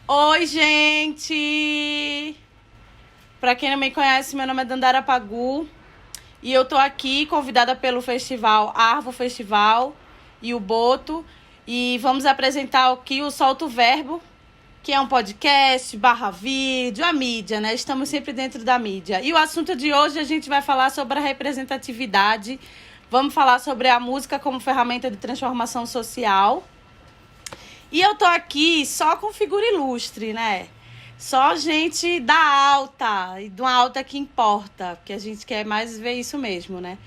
Oi, gente! Pra quem não me conhece, meu nome é Dandara Pagu e eu tô aqui convidada pelo festival Arvo Festival e o Boto e vamos apresentar aqui o Solto Verbo, que é um podcast, barra vídeo, a mídia, né? Estamos sempre dentro da mídia. E o assunto de hoje a gente vai falar sobre a representatividade, vamos falar sobre a música como ferramenta de transformação social. E eu tô aqui só com figura ilustre, né? Só gente da alta, e de uma alta que importa, porque a gente quer mais ver isso mesmo, né?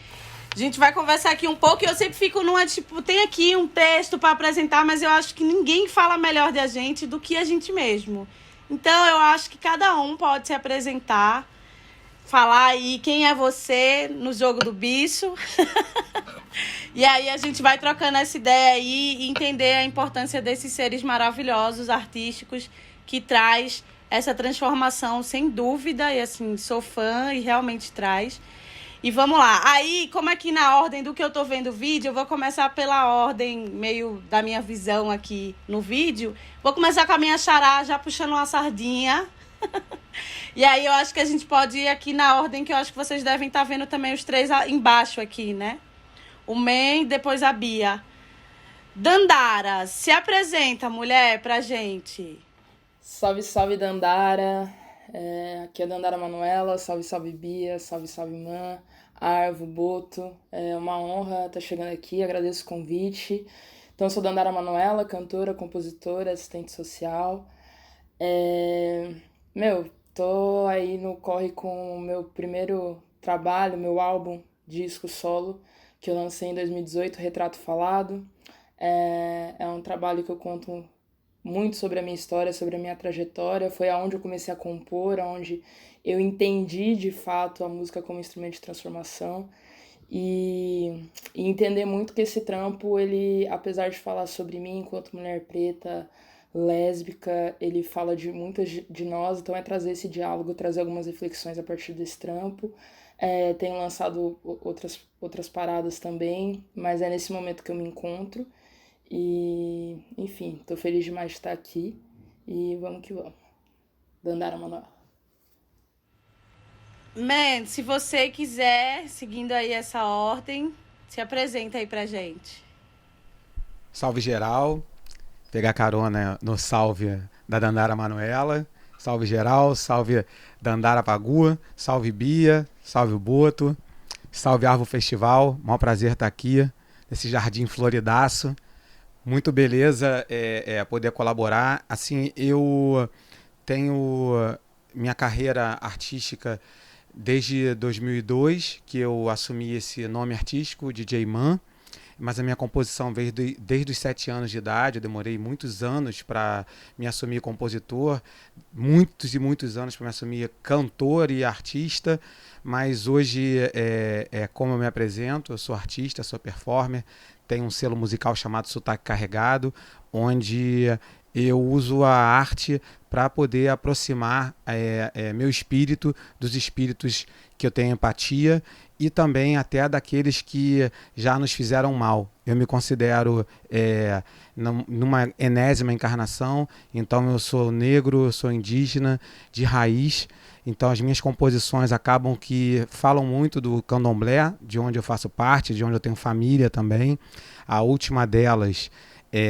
A gente vai conversar aqui um pouco e eu sempre fico numa, tipo, tem aqui um texto para apresentar, mas eu acho que ninguém fala melhor de a gente do que a gente mesmo. Então eu acho que cada um pode se apresentar, falar aí quem é você no jogo do bicho. E aí a gente vai trocando essa ideia aí e entender a importância desses seres maravilhosos, artísticos, que traz essa transformação sem dúvida. E assim, sou fã e realmente traz. E vamos lá. Aí, como aqui na ordem do que eu tô vendo o vídeo, eu vou começar pela ordem meio da minha visão aqui no vídeo. Vou começar com a minha xará, já puxando uma sardinha. E aí eu acho que a gente pode ir aqui na ordem que eu acho que vocês devem estar vendo também os três embaixo aqui, né? O Men, depois a Bia. Dandara, se apresenta, mulher, pra gente. Salve, salve Dandara. Aqui é Dandara Manuela. Salve, salve Bia. Salve, salve Man. Arvo, Boto. É uma honra estar chegando aqui. Agradeço o convite. Então, eu sou Dandara Manuela, cantora, compositora, assistente social. É... Tô aí no corre com o meu primeiro trabalho, meu álbum, disco solo, que eu lancei em 2018, Retrato Falado. É um trabalho que eu conto muito sobre a minha história, sobre a minha trajetória. Foi aonde eu comecei a compor, aonde eu entendi de fato a música como instrumento de transformação e entender muito que esse trampo, ele, apesar de falar sobre mim enquanto mulher preta, lésbica, ele fala de muitas de nós, então é trazer esse diálogo, trazer algumas reflexões a partir desse trampo. Tenho lançado outras paradas também, mas é nesse momento que eu me encontro. E, enfim, tô feliz demais de estar aqui e vamos que vamos. Dandara Manoel. Man, se você quiser, seguindo aí essa ordem, se apresenta aí pra gente. Salve geral, pegar carona no salve da Dandara Manuela. Salve geral, salve Dandara Pagu, salve Bia, salve o Boto, salve Arvo Festival. Maior prazer estar aqui nesse jardim floridaço. Muito beleza poder colaborar. Assim, eu tenho minha carreira artística desde 2002, que eu assumi esse nome artístico, DJ Man, mas a minha composição veio desde os 7 anos de idade. Eu demorei muitos anos para me assumir compositor, muitos e muitos anos para me assumir cantor e artista, mas hoje como eu me apresento. Eu sou artista, sou performer, tenho um selo musical chamado Sotaque Carregado, onde eu uso a arte para poder aproximar meu espírito dos espíritos que eu tenho empatia e também até daqueles que já nos fizeram mal. Eu me considero numa enésima encarnação, então eu sou negro, eu sou indígena de raiz, então as minhas composições acabam que falam muito do candomblé, de onde eu faço parte, de onde eu tenho família também. A última delas,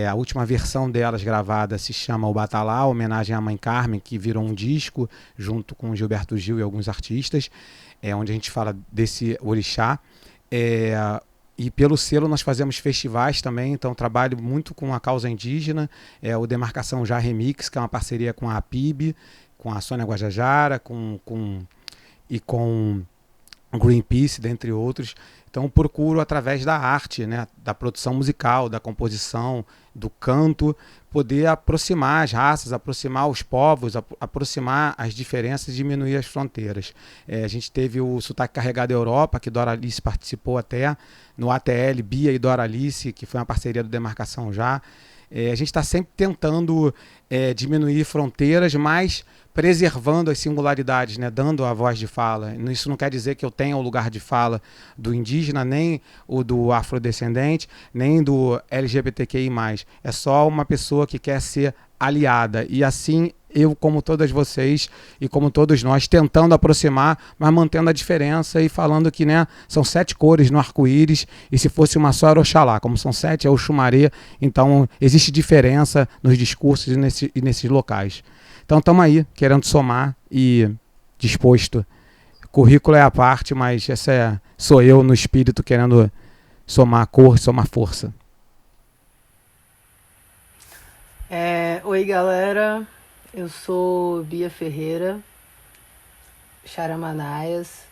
a última versão delas gravada se chama O Batalá, homenagem à Mãe Carmen, que virou um disco junto com Gilberto Gil e alguns artistas, onde a gente fala desse orixá. E pelo selo nós fazemos festivais também, então trabalho muito com a causa indígena, o Demarcação Já Remix, que é uma parceria com a APIB, com a Sônia Guajajara, e com Greenpeace, dentre outros. Então procuro, através da arte, né, da produção musical, da composição, do canto, poder aproximar as raças, aproximar os povos, aproximar as diferenças e diminuir as fronteiras. A gente teve o Sotaque Carregado Europa, que Doralice participou até, no ATL, Bia e Doralice, que foi uma parceria do Demarcação Já. A gente está sempre tentando diminuir fronteiras, mas preservando as singularidades, né? Dando a voz de fala. Isso não quer dizer que eu tenha o lugar de fala do indígena, nem o do afrodescendente, nem do LGBTQI+. É só uma pessoa que quer ser aliada. E assim eu, como todas vocês e como todos nós, tentando aproximar, mas mantendo a diferença e falando que, né, são 7 cores no arco-íris e se fosse uma só era Oxalá, como são 7 é Oxumaré, então existe diferença nos discursos e nesses locais. Então estamos aí, querendo somar e disposto. Currículo é a parte, mas sou eu no espírito querendo somar cor, somar força. Oi, galera. Eu sou Bia Ferreira, Charamanaias,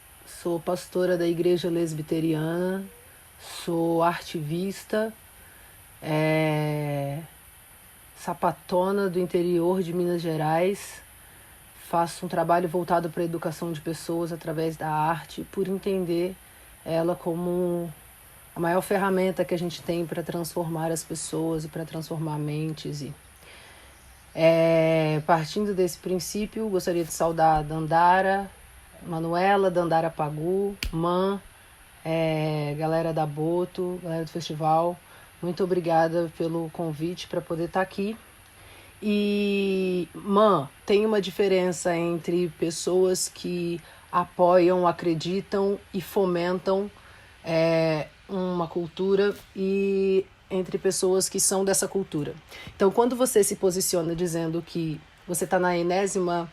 sou pastora da Igreja Lesbiteriana, sou artivista, sapatona do interior de Minas Gerais, faço um trabalho voltado para a educação de pessoas através da arte, por entender ela como a maior ferramenta que a gente tem para transformar as pessoas e para transformar mentes. Partindo desse princípio, gostaria de saudar a Dandara, Manuela, Dandara Pagu, Man, galera da Boto, galera do festival. Muito obrigada pelo convite para poder estar aqui. E, tem uma diferença entre pessoas que apoiam, acreditam e fomentam uma cultura e entre pessoas que são dessa cultura. Então, quando você se posiciona dizendo que você está na enésima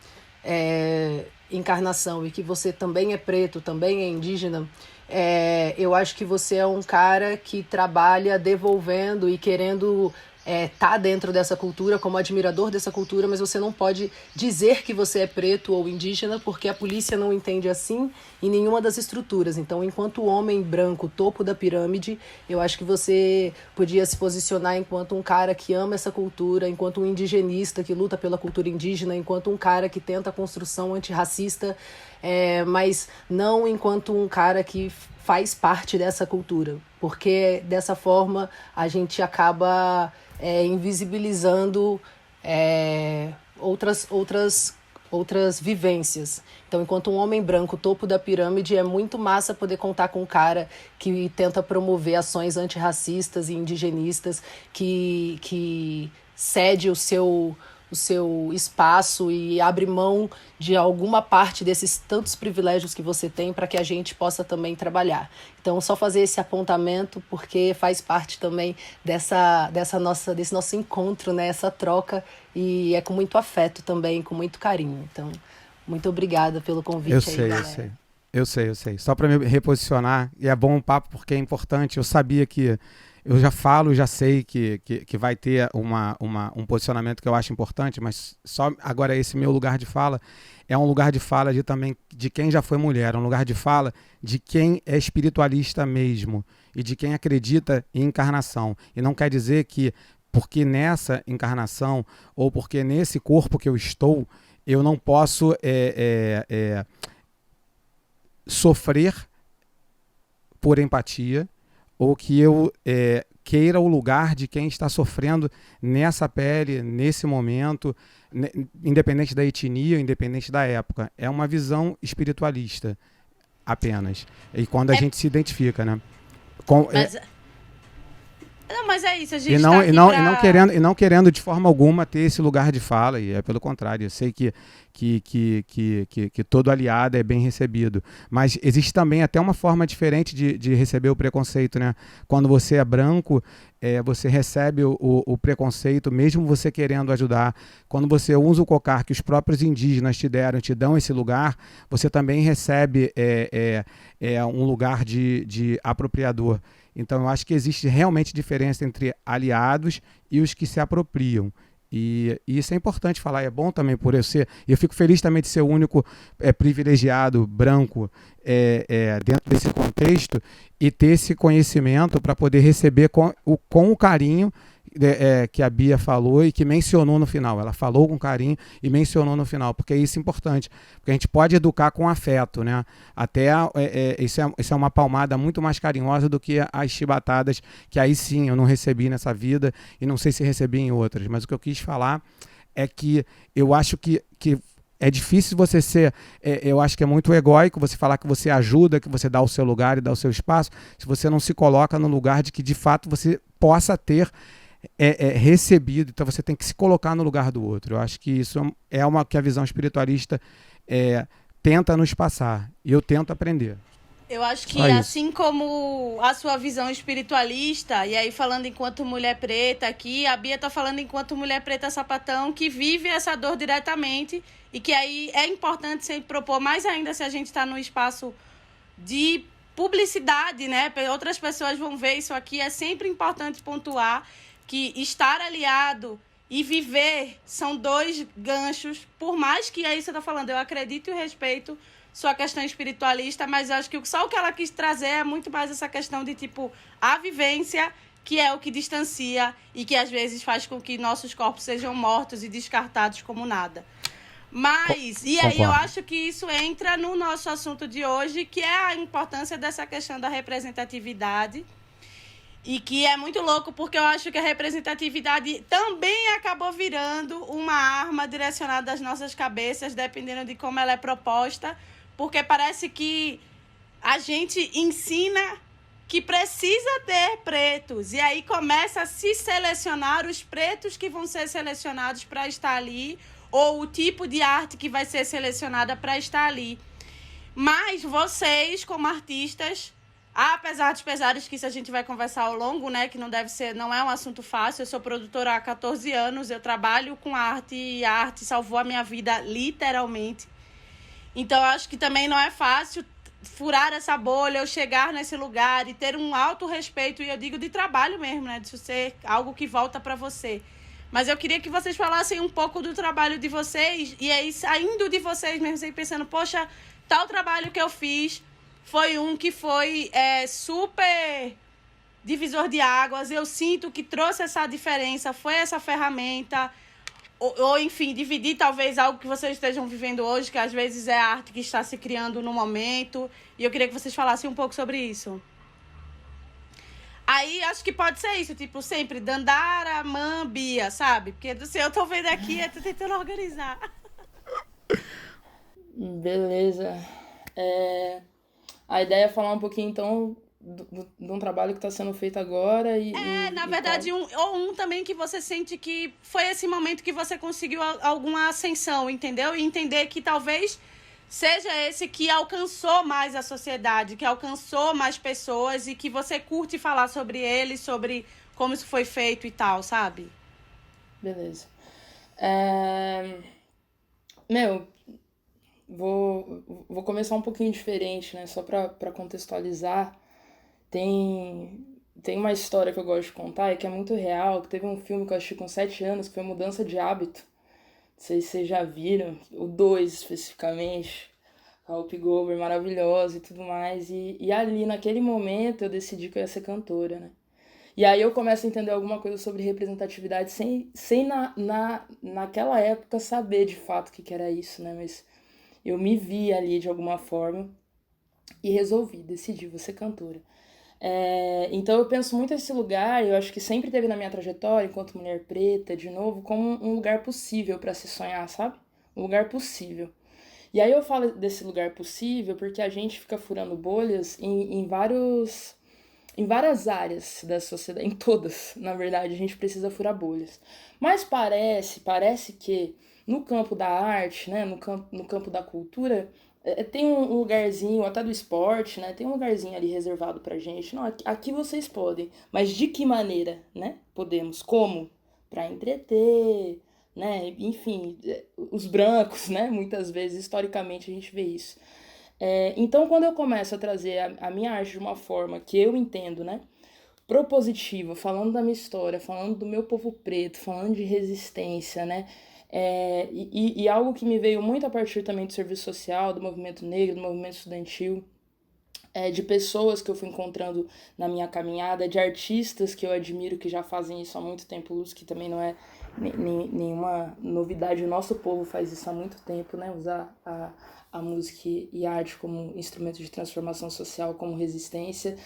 encarnação e que você também é preto, também é indígena, eu acho que você é um cara que trabalha devolvendo e querendo tá dentro dessa cultura, como admirador dessa cultura, mas você não pode dizer que você é preto ou indígena, porque a polícia não entende assim em nenhuma das estruturas. Então, enquanto homem branco, topo da pirâmide, eu acho que você podia se posicionar enquanto um cara que ama essa cultura, enquanto um indigenista que luta pela cultura indígena, enquanto um cara que tenta a construção antirracista, mas não enquanto um cara que faz parte dessa cultura, porque dessa forma a gente acaba invisibilizando outras vivências. Então, enquanto um homem branco, topo da pirâmide, é muito massa poder contar com um cara que tenta promover ações antirracistas e indigenistas, que cede o seu espaço e abre mão de alguma parte desses tantos privilégios que você tem para que a gente possa também trabalhar. Então, só fazer esse apontamento, porque faz parte também desse nosso encontro, né? Essa troca, e é com muito afeto também, com muito carinho. Então, muito obrigada pelo convite galera. Eu sei. Só para me reposicionar, e é bom um papo porque é importante, eu sabia que eu já sei que vai ter um posicionamento que eu acho importante, mas só agora esse meu lugar de fala é um lugar de fala também de quem já foi mulher, um lugar de fala de quem é espiritualista mesmo e de quem acredita em encarnação. E não quer dizer que porque nessa encarnação ou porque nesse corpo que eu estou, eu não posso sofrer por empatia, ou que eu queira o lugar de quem está sofrendo nessa pele, nesse momento, independente da etnia, independente da época. É uma visão espiritualista apenas. E quando a gente se identifica, né? Mas é isso, a gente e não querendo de forma alguma ter esse lugar de fala, e é pelo contrário, eu sei que todo aliado é bem recebido, mas existe também até uma forma diferente de receber o preconceito, né? Quando você é branco, você recebe o preconceito, mesmo você querendo ajudar. Quando você usa o cocar que os próprios indígenas te dão esse lugar, você também recebe um lugar de apropriador. Então, eu acho que existe realmente diferença entre aliados e os que se apropriam. E isso é importante falar, é bom também por eu ser. E eu fico feliz também de ser o único privilegiado, branco, dentro desse contexto, e ter esse conhecimento para poder receber com o carinho que a Bia falou e que mencionou no final. Ela falou com carinho e mencionou no final, porque isso é importante. Porque a gente pode educar com afeto, né? Até isso é uma palmada muito mais carinhosa do que as chibatadas, que aí sim eu não recebi nessa vida e não sei se recebi em outras. Mas o que eu quis falar é que eu acho que é difícil você ser, eu acho que é muito egóico você falar que você ajuda, que você dá o seu lugar e dá o seu espaço, se você não se coloca no lugar de que de fato você possa ter é recebido, então você tem que se colocar no lugar do outro. Eu acho que isso é uma que a visão espiritualista tenta nos passar, e eu tento aprender. Eu acho que Só isso. assim como a sua visão espiritualista, e aí falando enquanto mulher preta aqui, a Bia tá falando enquanto mulher preta sapatão, que vive essa dor diretamente, e que aí é importante sempre propor, mais ainda se a gente está num espaço de publicidade, né? Outras pessoas vão ver isso aqui, é sempre importante pontuar que estar aliado e viver são dois ganchos, por mais que aí você tá falando, eu acredito e respeito sua questão espiritualista, mas eu acho que só o que ela quis trazer é muito mais essa questão de, tipo, a vivência, que é o que distancia e que às vezes faz com que nossos corpos sejam mortos e descartados como nada. Mas, e aí eu acho que isso entra no nosso assunto de hoje, que é a importância dessa questão da representatividade. E que é muito louco, porque eu acho que a representatividade também acabou virando uma arma direcionada às nossas cabeças, dependendo de como ela é proposta, porque parece que a gente ensina que precisa ter pretos, e aí começa a se selecionar os pretos que vão ser selecionados para estar ali, ou o tipo de arte que vai ser selecionada para estar ali. Mas vocês, como artistas, apesar dos pesares que isso a gente vai conversar ao longo, né, que não é um assunto fácil, eu sou produtora há 14 anos, eu trabalho com arte e a arte salvou a minha vida literalmente. Então, eu acho que também não é fácil furar essa bolha, eu chegar nesse lugar e ter um alto respeito, e eu digo de trabalho mesmo, né, de ser algo que volta para você. Mas eu queria que vocês falassem um pouco do trabalho de vocês, e aí saindo de vocês mesmo, aí pensando, poxa, tal trabalho que eu fiz foi um que foi super divisor de águas, eu sinto que trouxe essa diferença, foi essa ferramenta, ou enfim, dividir talvez algo que vocês estejam vivendo hoje, que às vezes é a arte que está se criando no momento, e eu queria que vocês falassem um pouco sobre isso. Aí, acho que pode ser isso, tipo, sempre Dandara, Man, Bia, sabe? Porque do seu eu tô vendo aqui, eu tô tentando organizar. Beleza. A ideia é falar um pouquinho, então, de um trabalho que está sendo feito agora Na verdade, um também que você sente que foi esse momento que você conseguiu alguma ascensão, entendeu? E entender que talvez seja esse que alcançou mais a sociedade, que alcançou mais pessoas e que você curte falar sobre ele, sobre como isso foi feito e tal, sabe? Beleza. Vou começar um pouquinho diferente, né? Só para contextualizar. Tem uma história que eu gosto de contar e que é muito real, que teve um filme que eu assisti com 7 anos, que foi Mudança de Hábito. Não sei se vocês já viram, o 2 especificamente, a Whoopi Goldberg maravilhosa e tudo mais. E ali, naquele momento, eu decidi que eu ia ser cantora, né? E aí eu começo a entender alguma coisa sobre representatividade sem naquela época saber de fato o que era isso, né? Mas eu me vi ali de alguma forma e decidi, vou ser cantora. Então eu penso muito nesse lugar, eu acho que sempre teve na minha trajetória, enquanto mulher preta, de novo, como um lugar possível para se sonhar, sabe? Um lugar possível. E aí eu falo desse lugar possível porque a gente fica furando bolhas em várias áreas da sociedade, em todas, na verdade, a gente precisa furar bolhas. Mas parece que no campo da arte, né, no campo da cultura, tem um lugarzinho, até do esporte, né? Tem um lugarzinho ali reservado pra gente. Não, aqui vocês podem. Mas de que maneira, né? Podemos. Como? Pra entreter, né? Enfim, os brancos, né? Muitas vezes, historicamente, a gente vê isso. Então, quando eu começo a trazer a minha arte de uma forma que eu entendo, né? Propositiva, falando da minha história, falando do meu povo preto, falando de resistência, né? E algo que me veio muito a partir também do serviço social, do movimento negro, do movimento estudantil, de pessoas que eu fui encontrando na minha caminhada, de artistas que eu admiro que já fazem isso há muito tempo, Luz, que também não é nenhuma novidade, o nosso povo faz isso há muito tempo, né? Usar a música e a arte como instrumento de transformação social, como resistência.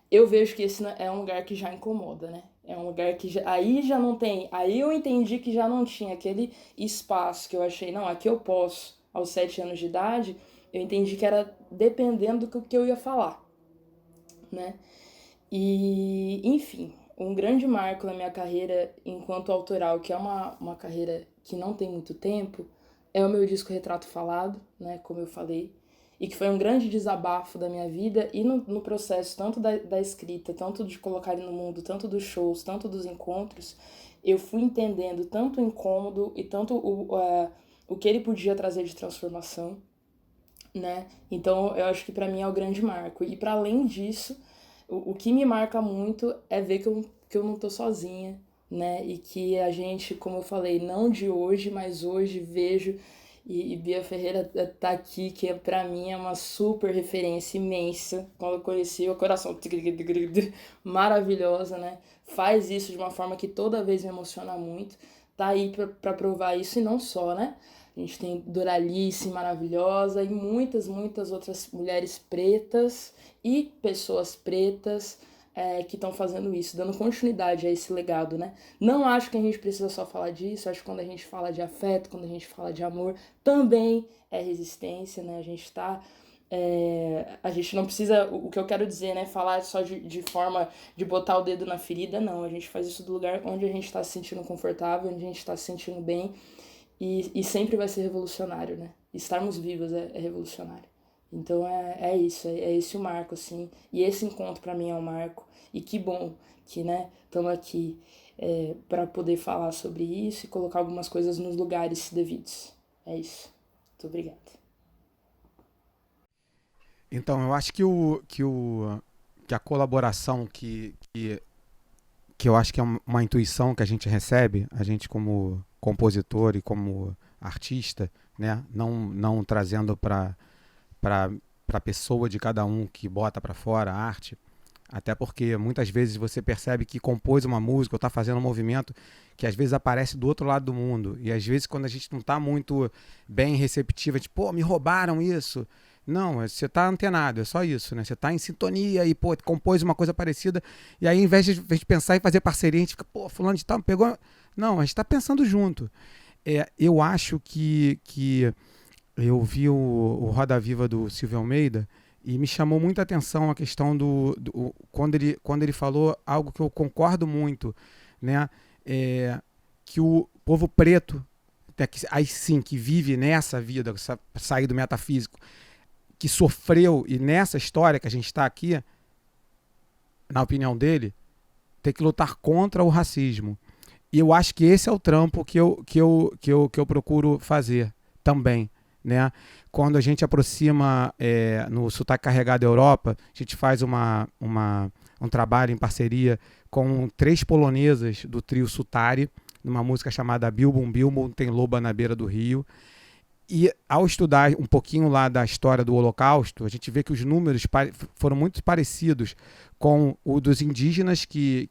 Eu vejo que esse é um lugar que já incomoda, né? É um lugar que aí já não tem... Aí eu entendi que já não tinha aquele espaço que eu achei, não, aqui eu posso, aos 7 anos de idade, eu entendi que era dependendo do que eu ia falar, né? E, enfim, Um grande marco na minha carreira enquanto autoral, que é uma carreira que não tem muito tempo, é o meu disco Retrato Falado, né, como eu falei, e que foi um grande desabafo da minha vida e no processo tanto da escrita, tanto de colocar ele no mundo, tanto dos shows, tanto dos encontros, eu fui entendendo tanto o incômodo e tanto o que ele podia trazer de transformação, né? Então eu acho que para mim é o grande marco. E para além disso, o que me marca muito é ver que eu não tô sozinha, né? E que a gente, como eu falei, não de hoje, mas hoje vejo e Bia Ferreira tá aqui, que pra mim é uma super referência imensa. Quando eu conheci, o coração maravilhosa, né? Faz isso de uma forma que toda vez me emociona muito. Tá aí pra provar isso e não só, né? A gente tem Doralice, maravilhosa, e muitas, muitas outras mulheres pretas e pessoas pretas que estão fazendo isso, dando continuidade a esse legado, né? Não acho que a gente precisa só falar disso, acho que quando a gente fala de afeto, quando a gente fala de amor, também é resistência, né? A gente não precisa, o que eu quero dizer, né? Falar só de forma de botar o dedo na ferida, não. A gente faz isso do lugar onde a gente está se sentindo confortável, onde a gente está se sentindo bem, e sempre vai ser revolucionário, né? Estarmos vivos é revolucionário. Então é isso, é esse o marco, assim. E esse encontro pra mim é um marco. E que bom que, né, estamos aqui para poder falar sobre isso e colocar algumas coisas nos lugares devidos. É isso. Muito obrigada. Então, eu acho que a colaboração que eu acho que é uma intuição que a gente recebe, a gente como compositor e como artista, né, não trazendo para a pessoa de cada um que bota para fora a arte, até porque muitas vezes você percebe que compôs uma música ou está fazendo um movimento que às vezes aparece do outro lado do mundo, e às vezes quando a gente não está muito bem receptiva, tipo, pô, me roubaram isso. Não, você está antenado, é só isso, né? Você está em sintonia e, pô, compôs uma coisa parecida, e aí, em vez de pensar em fazer parceria, a gente fica, pô, fulano de tal, pegou... Não, a gente está pensando junto. Eu acho que eu vi o Roda Viva do Silvio Almeida e me chamou muita atenção a questão quando ele falou algo que eu concordo muito, né? Que o povo preto, aí sim, que vive nessa vida, sair do metafísico, que sofreu, e nessa história que a gente está aqui, na opinião dele, tem que lutar contra o racismo. E eu acho que esse é o trampo que eu procuro fazer também, né? Quando a gente aproxima no Sotaque Carregado da Europa, a gente faz um trabalho em parceria com 3 polonesas do trio Sutari, numa música chamada Bilbum Bilbum, tem loba na beira do rio. E ao estudar um pouquinho lá da história do Holocausto, a gente vê que os números foram muito parecidos com o dos indígenas que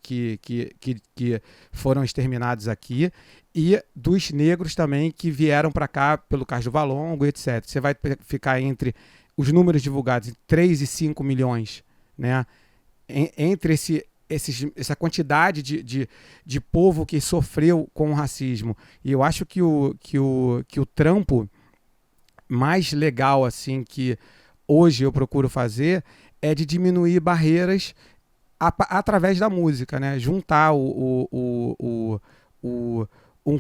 foram exterminados aqui e dos negros também que vieram para cá pelo Cais do Valongo, etc. Você vai ficar entre os números divulgados, 3 e 5 milhões, né? Entre essa quantidade de povo que sofreu com o racismo. E eu acho que o trampo mais legal, assim, que hoje eu procuro fazer é de diminuir barreiras através da música, né? Juntar um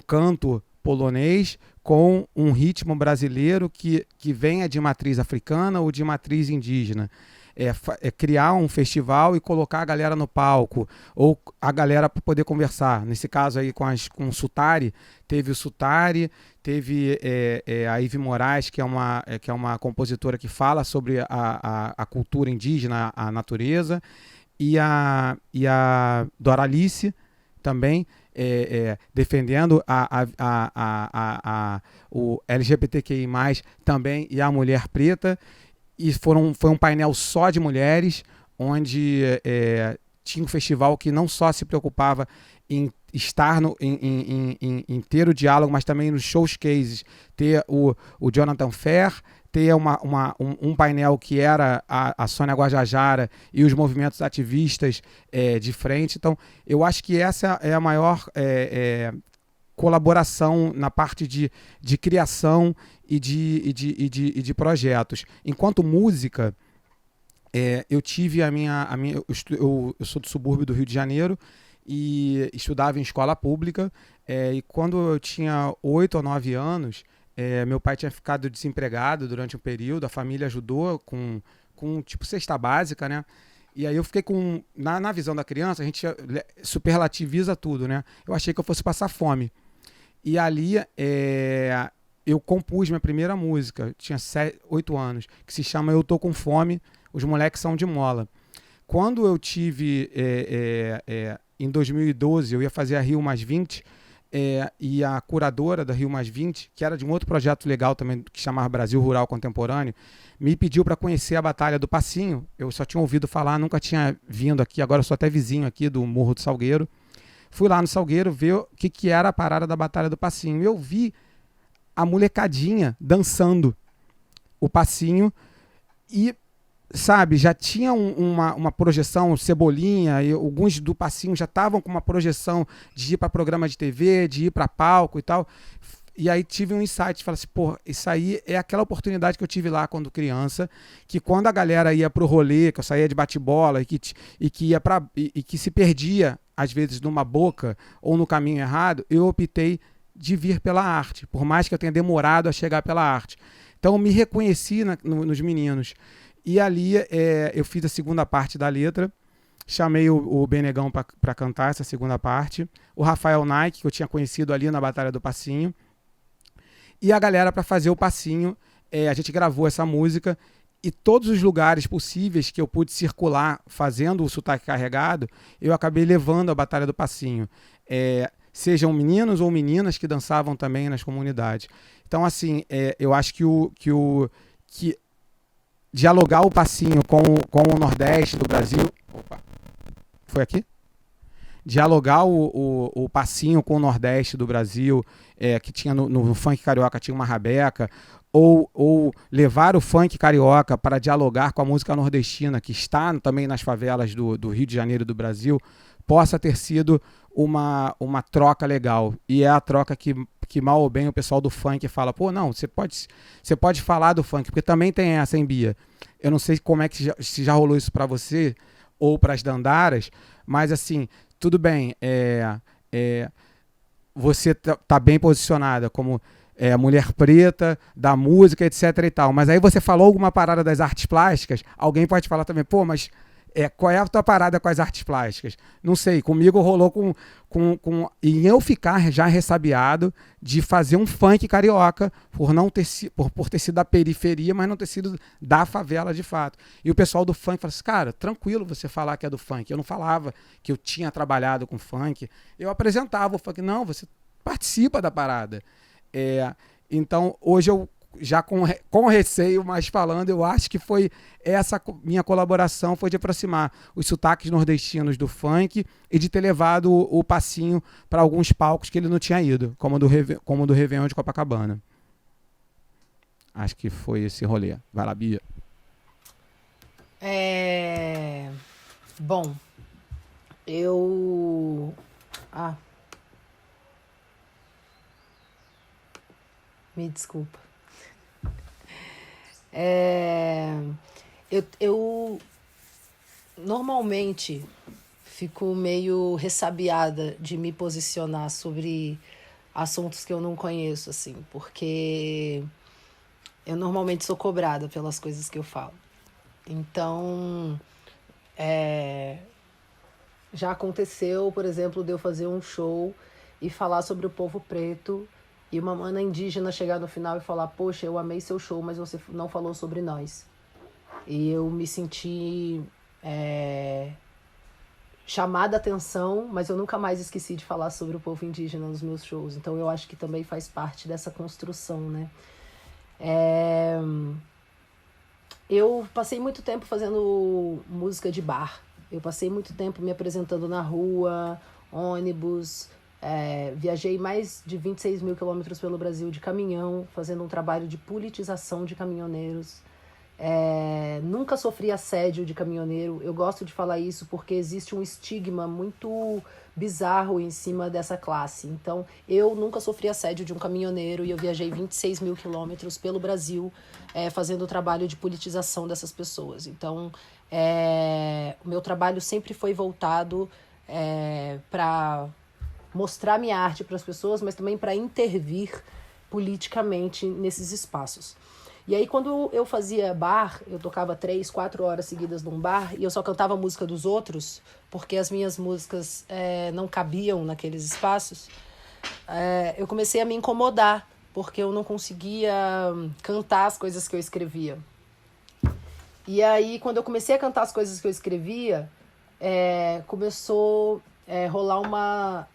canto polonês com um ritmo brasileiro que venha de matriz africana ou de matriz indígena. Criar um festival e colocar a galera no palco, ou a galera para poder conversar. Nesse caso aí com o Sutari, teve o Sutari, teve a Ivy Moraes, que é uma compositora que fala sobre a cultura indígena, a natureza, e a Doralice também, defendendo o LGBTQI+, também, e a mulher preta. E foi um painel só de mulheres, onde tinha um festival que não só se preocupava em estar em ter o diálogo, mas também nos showcases, ter o Jonathan Fer, ter um painel que era a Sônia Guajajara e os movimentos ativistas de frente. Então, eu acho que essa é a maior colaboração na parte de criação e de projetos. Enquanto música, eu tive eu sou do subúrbio do Rio de Janeiro, e estudava em escola pública. E quando eu tinha 8 ou 9 anos, meu pai tinha ficado desempregado durante um período, a família ajudou com tipo cesta básica, né? E aí eu fiquei com... Na visão da criança, a gente superlativiza tudo, né? Eu achei que eu fosse passar fome. E ali eu compus minha primeira música, tinha 8 anos, que se chama Eu Tô Com Fome, Os Moleques São de Mola. Quando eu tive, em 2012, eu ia fazer a Rio Mais 20, e a curadora da Rio Mais 20, que era de um outro projeto legal também, que chamava Brasil Rural Contemporâneo, me pediu para conhecer a Batalha do Passinho. Eu só tinha ouvido falar, nunca tinha vindo aqui, agora eu sou até vizinho aqui do Morro do Salgueiro. Fui lá no Salgueiro ver o que era a parada da Batalha do Passinho. Eu vi a molecadinha dançando o passinho e, sabe, já tinha uma projeção, Cebolinha, e alguns do passinho já estavam com uma projeção de ir para programa de TV, de ir para palco e tal. E aí tive um insight, falei assim, pô, isso aí é aquela oportunidade que eu tive lá quando criança, que quando a galera ia pro rolê, que eu saía de bate-bola e que se perdia, às vezes, numa boca ou no caminho errado, eu optei de vir pela arte, por mais que eu tenha demorado a chegar pela arte. Então eu me reconheci nos meninos. E ali eu fiz a segunda parte da letra, chamei o Benegão para cantar essa segunda parte, o Rafael Nike, que eu tinha conhecido ali na Batalha do Passinho, e a galera para fazer o passinho. A gente gravou essa música e todos os lugares possíveis que eu pude circular fazendo o sotaque carregado, eu acabei levando a Batalha do Passinho. Sejam meninos ou meninas que dançavam também nas comunidades. Então, assim, eu acho que dialogar o passinho com o Nordeste do Brasil... Opa, foi aqui? Dialogar o passinho com o Nordeste do Brasil, que tinha no funk carioca, tinha uma rabeca, ou levar o funk carioca para dialogar com a música nordestina, que está também nas favelas do Rio de Janeiro e do Brasil, possa ter sido uma troca legal. E é a troca que mal ou bem o pessoal do funk fala, pô, não, você pode falar do funk, porque também tem essa, hein, Bia? Eu não sei como é que se já rolou isso para você ou para as dandaras, mas assim, tudo bem, você tá bem posicionada como mulher preta, da música, etc e tal, mas aí você falou alguma parada das artes plásticas, alguém pode falar também, pô, mas qual é a tua parada com as artes plásticas? Não sei, comigo rolou e eu ficar já ressabiado de fazer um funk carioca por ter sido da periferia, mas não ter sido da favela de fato. E o pessoal do funk fala assim, cara, tranquilo você falar que é do funk. Eu não falava que eu tinha trabalhado com funk, eu apresentava o funk. Não, você participa da parada. Então, hoje eu já com receio, mas falando, eu acho que foi essa minha colaboração, foi de aproximar os sotaques nordestinos do funk e de ter levado o passinho para alguns palcos que ele não tinha ido, como o do Réveillon de Copacabana. Acho que foi esse rolê. Vai lá, Bia. Bom, eu... Me desculpa. Eu normalmente fico meio ressabiada de me posicionar sobre assuntos que eu não conheço, assim, porque eu normalmente sou cobrada pelas coisas que eu falo. Então, já aconteceu, por exemplo, de eu fazer um show e falar sobre o povo preto e uma mana indígena chegar no final e falar, poxa, eu amei seu show, mas você não falou sobre nós. E eu me senti chamada a atenção, mas eu nunca mais esqueci de falar sobre o povo indígena nos meus shows. Então eu acho que também faz parte dessa construção, né? Eu passei muito tempo fazendo música de bar. Eu passei muito tempo me apresentando na rua, ônibus. Viajei mais de 26 mil quilômetros pelo Brasil de caminhão, fazendo um trabalho de politização de caminhoneiros. Nunca sofri assédio de caminhoneiro. Eu gosto de falar isso porque existe um estigma muito bizarro em cima dessa classe. Então, eu nunca sofri assédio de um caminhoneiro e eu viajei 26 mil quilômetros pelo Brasil fazendo o trabalho de politização dessas pessoas. Então, o meu trabalho sempre foi voltado para mostrar minha arte para as pessoas, mas também para intervir politicamente nesses espaços. E aí, quando eu fazia bar, eu tocava 3, 4 horas seguidas num bar e eu só cantava a música dos outros, porque as minhas músicas não cabiam naqueles espaços, eu comecei a me incomodar, porque eu não conseguia cantar as coisas que eu escrevia. E aí, quando eu comecei a cantar as coisas que eu escrevia, começou a rolar uma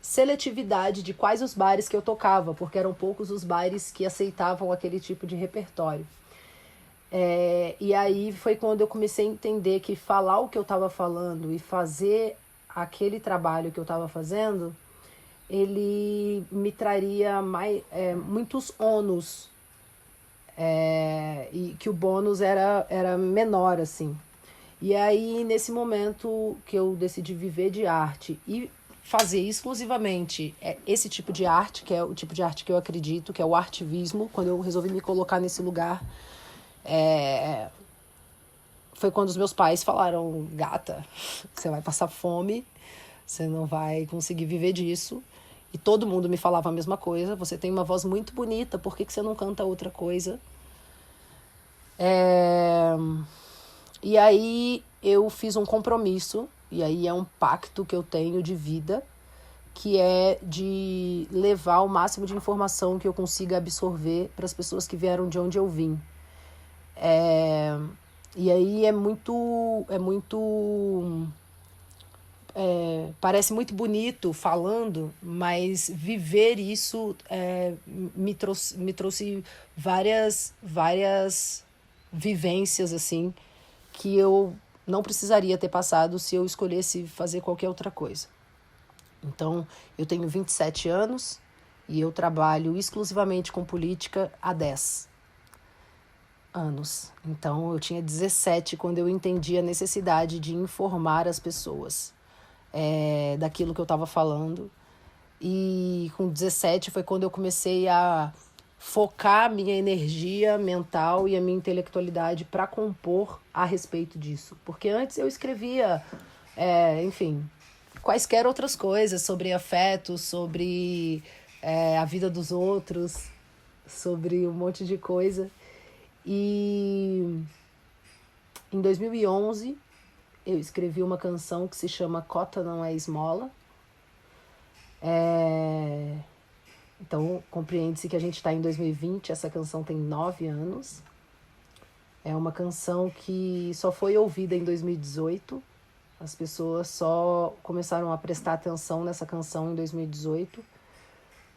seletividade de quais os bares que eu tocava, porque eram poucos os bares que aceitavam aquele tipo de repertório. E aí foi quando eu comecei a entender que falar o que eu estava falando e fazer aquele trabalho que eu estava fazendo, ele me traria muitos ônus, e que o bônus era menor, assim. E aí, nesse momento que eu decidi viver de arte e fazer exclusivamente esse tipo de arte, que é o tipo de arte que eu acredito, que é o artivismo, quando eu resolvi me colocar nesse lugar, foi quando os meus pais falaram: gata, você vai passar fome, você não vai conseguir viver disso. E todo mundo me falava a mesma coisa: você tem uma voz muito bonita, por que você não canta outra coisa? E aí eu fiz um compromisso, e aí é um pacto que eu tenho de vida, que é de levar o máximo de informação que eu consiga absorver para as pessoas que vieram de onde eu vim. E aí parece muito bonito falando, mas viver isso me trouxe várias vivências, assim, que eu não precisaria ter passado se eu escolhesse fazer qualquer outra coisa. Então, eu tenho 27 anos e eu trabalho exclusivamente com política há 10 anos. Então, eu tinha 17 quando eu entendi a necessidade de informar as pessoas daquilo que eu estava falando. E com 17 foi quando eu comecei a focar a minha energia mental e a minha intelectualidade para compor a respeito disso. Porque antes eu escrevia, enfim, quaisquer outras coisas sobre afeto, sobre a vida dos outros, sobre um monte de coisa. E em 2011 eu escrevi uma canção que se chama Cota Não É Esmola. Então, compreende-se que a gente está em 2020, essa canção tem 9 anos. É uma canção que só foi ouvida em 2018. As pessoas só começaram a prestar atenção nessa canção em 2018.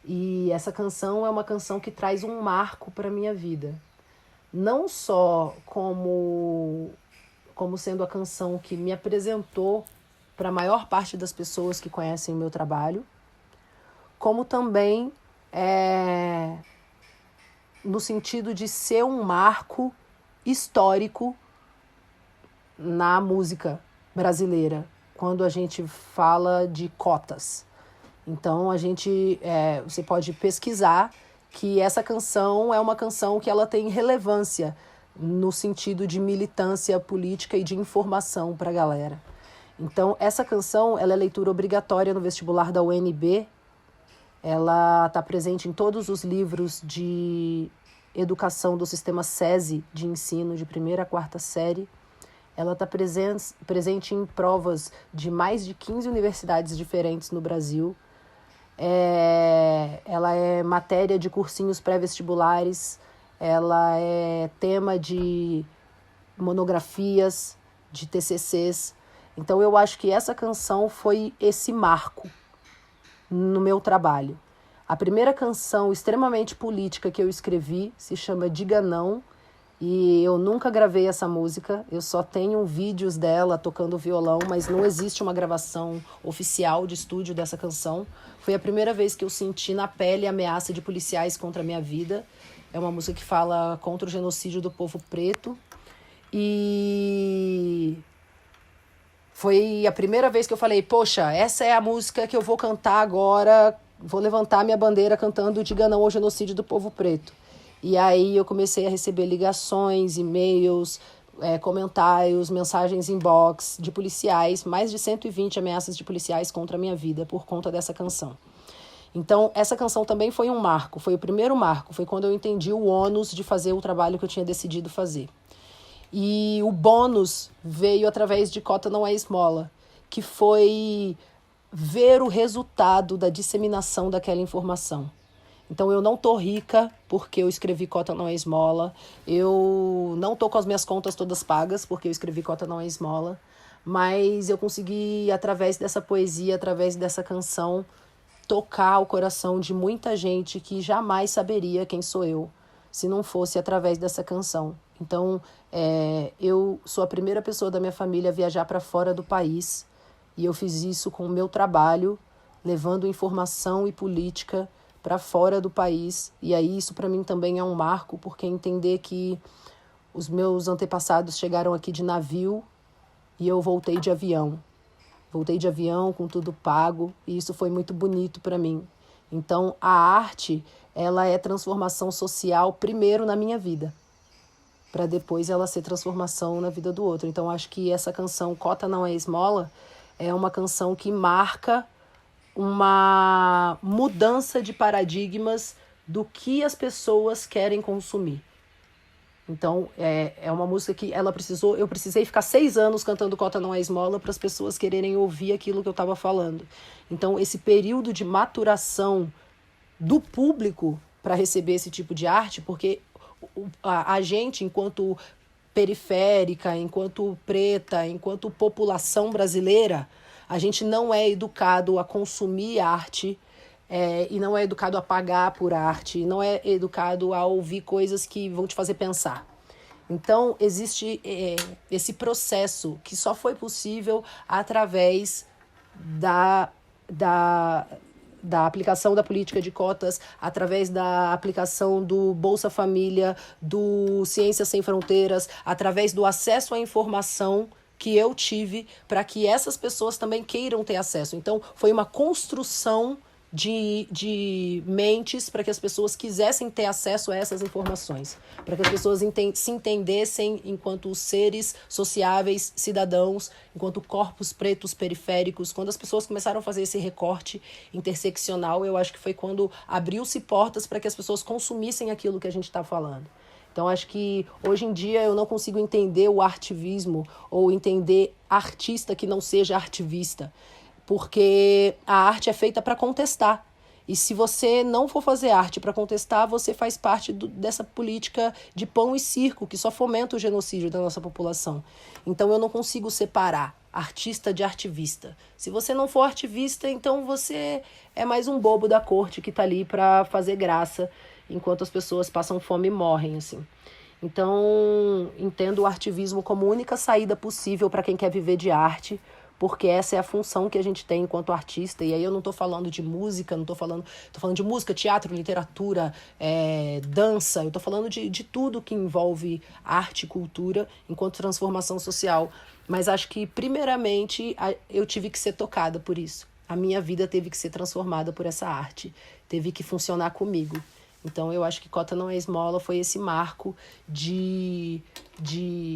E essa canção é uma canção que traz um marco para a minha vida. Não só como sendo a canção que me apresentou para a maior parte das pessoas que conhecem o meu trabalho, como também no sentido de ser um marco histórico na música brasileira, quando a gente fala de cotas. Então, você pode pesquisar que essa canção é uma canção que ela tem relevância no sentido de militância política e de informação para a galera. Então, essa canção ela é leitura obrigatória no vestibular da UNB. Ela está presente em todos os livros de educação do sistema SESI de ensino de 1ª a 4ª série. Ela está presente em provas de mais de 15 universidades diferentes no Brasil. Ela é matéria de cursinhos pré-vestibulares. Ela é tema de monografias, de TCCs. Então eu acho que essa canção foi esse marco no meu trabalho. A primeira canção extremamente política que eu escrevi se chama Diga Não, e eu nunca gravei essa música, eu só tenho vídeos dela tocando violão, mas não existe uma gravação oficial de estúdio dessa canção. Foi a primeira vez que eu senti na pele a ameaça de policiais contra a minha vida. É uma música que fala contra o genocídio do povo preto. E foi a primeira vez que eu falei: poxa, essa é a música que eu vou cantar agora, vou levantar minha bandeira cantando Diga Não ao genocídio do povo preto. E aí eu comecei a receber ligações, e-mails, comentários, mensagens inbox de policiais, mais de 120 ameaças de policiais contra a minha vida por conta dessa canção. Então, essa canção também foi um marco, foi o primeiro marco, foi quando eu entendi o ônus de fazer o trabalho que eu tinha decidido fazer. E o bônus veio através de Cota Não É Esmola, que foi ver o resultado da disseminação daquela informação. Então, eu não tô rica porque eu escrevi Cota Não É Esmola, eu não tô com as minhas contas todas pagas porque eu escrevi Cota Não É Esmola, mas eu consegui, através dessa poesia, através dessa canção, tocar o coração de muita gente que jamais saberia quem sou eu, se não fosse através dessa canção. Então, eu sou a primeira pessoa da minha família a viajar para fora do país, e eu fiz isso com o meu trabalho, levando informação e política para fora do país. E aí isso para mim também é um marco, porque entender que os meus antepassados chegaram aqui de navio e eu voltei de avião. Voltei de avião com tudo pago, e isso foi muito bonito para mim. Então, a arte, ela é transformação social primeiro na minha vida, para depois ela ser transformação na vida do outro. Então, acho que essa canção, Cota Não É Esmola, é uma canção que marca uma mudança de paradigmas do que as pessoas querem consumir. Então, é uma música que eu precisei ficar 6 anos cantando Cota Não É Esmola para as pessoas quererem ouvir aquilo que eu estava falando. Então, esse período de maturação do público para receber esse tipo de arte, porque a gente, enquanto periférica, enquanto preta, enquanto população brasileira, a gente não é educado a consumir arte, e não é educado a pagar por arte, não é educado a ouvir coisas que vão te fazer pensar. Então, existe esse processo que só foi possível através da aplicação da política de cotas, através da aplicação do Bolsa Família, do Ciências Sem Fronteiras, através do acesso à informação que eu tive para que essas pessoas também queiram ter acesso. Então, foi uma construção de mentes para que as pessoas quisessem ter acesso a essas informações, para que as pessoas se entendessem enquanto seres sociáveis, cidadãos, enquanto corpos pretos periféricos. Quando as pessoas começaram a fazer esse recorte interseccional, eu acho que foi quando abriu-se portas para que as pessoas consumissem aquilo que a gente está falando. Então, acho que hoje em dia eu não consigo entender o artivismo ou entender artista que não seja artivista, porque a arte é feita para contestar. E se você não for fazer arte para contestar, você faz parte dessa política de pão e circo, que só fomenta o genocídio da nossa população. Então eu não consigo separar artista de artivista. Se você não for artivista, então você é mais um bobo da corte que está ali para fazer graça, enquanto as pessoas passam fome e morrem, assim. Então, entendo o artivismo como única saída possível para quem quer viver de arte, porque essa é a função que a gente tem enquanto artista. E aí eu não estou falando de música, estou falando de música, teatro, literatura, dança, eu estou falando de tudo que envolve arte e cultura enquanto transformação social. Mas acho que, primeiramente, eu tive que ser tocada por isso. A minha vida teve que ser transformada por essa arte, teve que funcionar comigo. Então, eu acho que Cota Não É Esmola foi esse marco de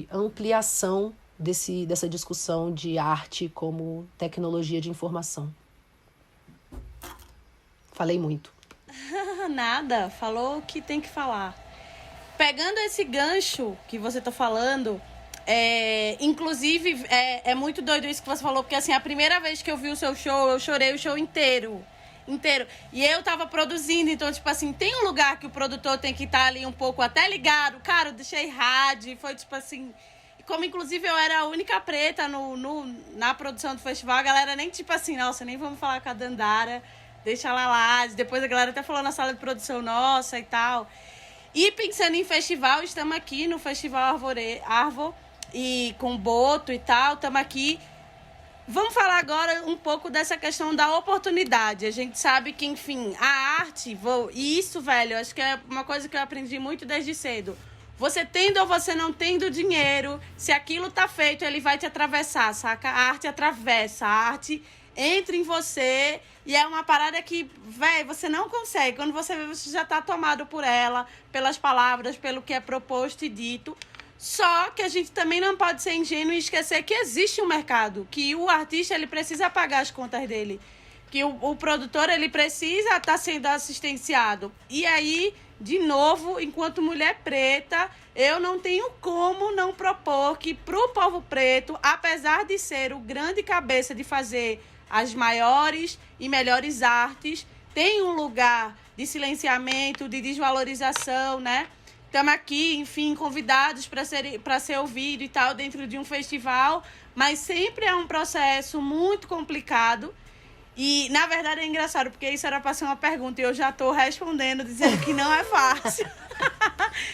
ampliação dessa discussão de arte como tecnologia de informação. Falei muito. Nada, falou o que tem que falar. Pegando esse gancho que você tá falando, inclusive, é muito doido isso que você falou, porque assim, a primeira vez que eu vi o seu show, eu chorei o show inteiro. E eu tava produzindo, então, tipo assim, tem um lugar que o produtor tem que estar ali um pouco até ligado. Cara, eu deixei rádio, foi tipo assim... Como, inclusive, eu era a única preta na produção do festival, a galera nem, tipo assim, nossa, nem vamos falar com a Dandara, deixa ela lá. Depois a galera até falou na sala de produção nossa e tal. E pensando em festival, estamos aqui no Festival Arvo, e com Boto e tal, estamos aqui. Vamos falar agora um pouco dessa questão da oportunidade. A gente sabe que, enfim, a arte, e isso, velho, acho que é uma coisa que eu aprendi muito desde cedo. Você tendo ou você não tendo dinheiro, se aquilo tá feito, ele vai te atravessar, saca? A arte atravessa, a arte entra em você e é uma parada que, velho, você não consegue. Quando você vê, você já tá tomado por ela, pelas palavras, pelo que é proposto e dito. Só que a gente também não pode ser ingênuo e esquecer que existe um mercado, que o artista ele precisa pagar as contas dele, que o produtor ele precisa estar sendo assistenciado. E aí, de novo, enquanto mulher preta, eu não tenho como não propor que pro povo preto, apesar de ser o grande cabeça de fazer as maiores e melhores artes, tem um lugar de silenciamento, de desvalorização, né? Estamos aqui, enfim, convidados para ser ouvido e tal, dentro de um festival, mas sempre é um processo muito complicado. E, na verdade, é engraçado, porque isso era para ser uma pergunta e eu já estou respondendo, dizendo que não é fácil.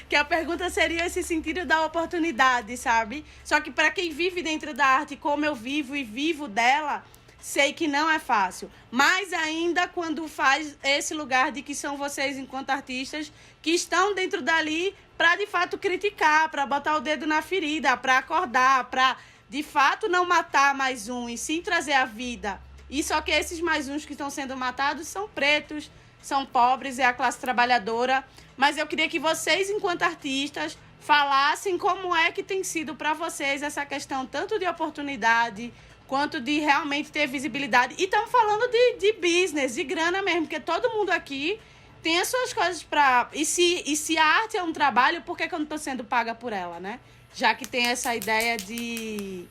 Que a pergunta seria esse sentido da oportunidade, sabe? Só que para quem vive dentro da arte, como eu vivo e vivo dela, sei que não é fácil. Mas ainda quando faz esse lugar de que são vocês, enquanto artistas, que estão dentro dali para, de fato, criticar, para botar o dedo na ferida, para acordar, para, de fato, não matar mais um e sim trazer a vida. E só que esses mais uns que estão sendo matados são pretos, são pobres, é a classe trabalhadora. Mas eu queria que vocês, enquanto artistas, falassem como é que tem sido para vocês essa questão tanto de oportunidade quanto de realmente ter visibilidade. E estamos falando de business, de grana mesmo, porque todo mundo aqui tem as suas coisas para... E se a arte é um trabalho, por que eu não estou sendo paga por ela, né? Já que tem essa ideia de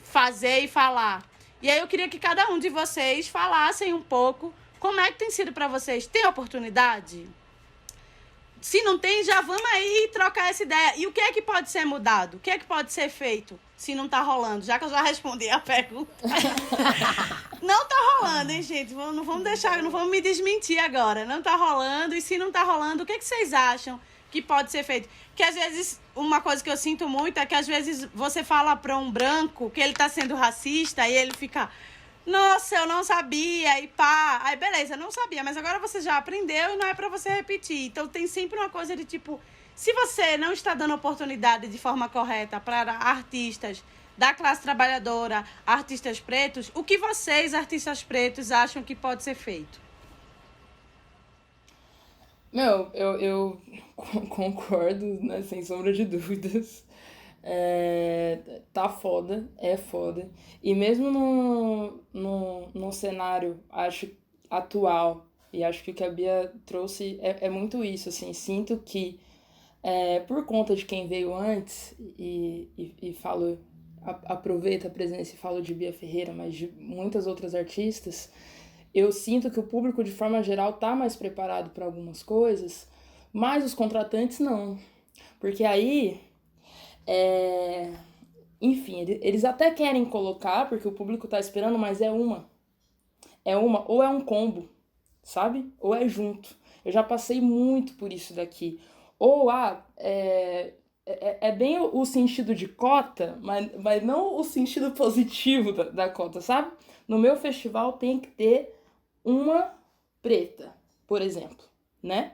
fazer e falar. E aí eu queria que cada um de vocês falassem um pouco como é que tem sido para vocês. Tem oportunidade? Se não tem, já vamos aí trocar essa ideia. E o que é que pode ser mudado? O que é que pode ser feito se não tá rolando? Já que eu já respondi a pergunta. Não tá rolando, hein, gente? Não vamos deixar, não vamos me desmentir agora. Não tá rolando. E se não tá rolando, o que é que vocês acham que pode ser feito? Que às vezes, uma coisa que eu sinto muito é que às vezes você fala para um branco que ele tá sendo racista e ele fica... Nossa, eu não sabia, e pá. Aí, beleza, não sabia, mas agora você já aprendeu e não é pra você repetir. Então, tem sempre uma coisa de tipo, se você não está dando oportunidade de forma correta para artistas da classe trabalhadora, artistas pretos, o que vocês, artistas pretos, acham que pode ser feito? Meu, eu concordo, né, sem sombra de dúvidas. Tá foda, é foda. E mesmo num cenário, acho, atual, e acho que o que a Bia trouxe é muito isso, assim, sinto que por conta de quem veio antes, e falo, aproveito a presença e falo de Bia Ferreira, mas de muitas outras artistas, eu sinto que o público, de forma geral, tá mais preparado para algumas coisas, mas os contratantes não. Porque aí... Enfim, eles até querem colocar, porque o público tá esperando, mas ou é um combo, sabe? Ou é junto. Eu já passei muito por isso daqui. Ou, é bem o sentido de cota, mas não o sentido positivo da cota, sabe? No meu festival tem que ter uma preta, por exemplo, né?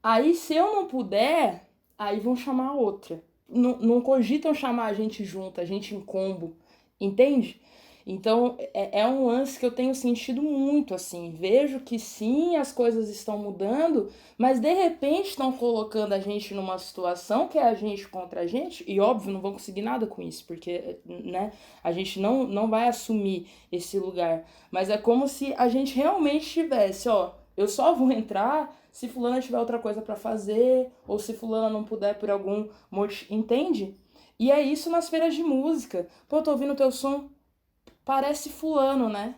Aí, se eu não puder, aí vão chamar outra. Não cogitam chamar a gente junto, a gente em combo, entende? Então, é um lance que eu tenho sentido muito, assim. Vejo que sim, as coisas estão mudando, mas de repente estão colocando a gente numa situação que é a gente contra a gente, e óbvio, não vão conseguir nada com isso, porque, né, a gente não vai assumir esse lugar. Mas é como se a gente realmente tivesse, eu só vou entrar se fulana tiver outra coisa pra fazer, ou se fulana não puder por algum motivo, entende? E é isso nas feiras de música. Pô, tô ouvindo teu som, parece fulano, né?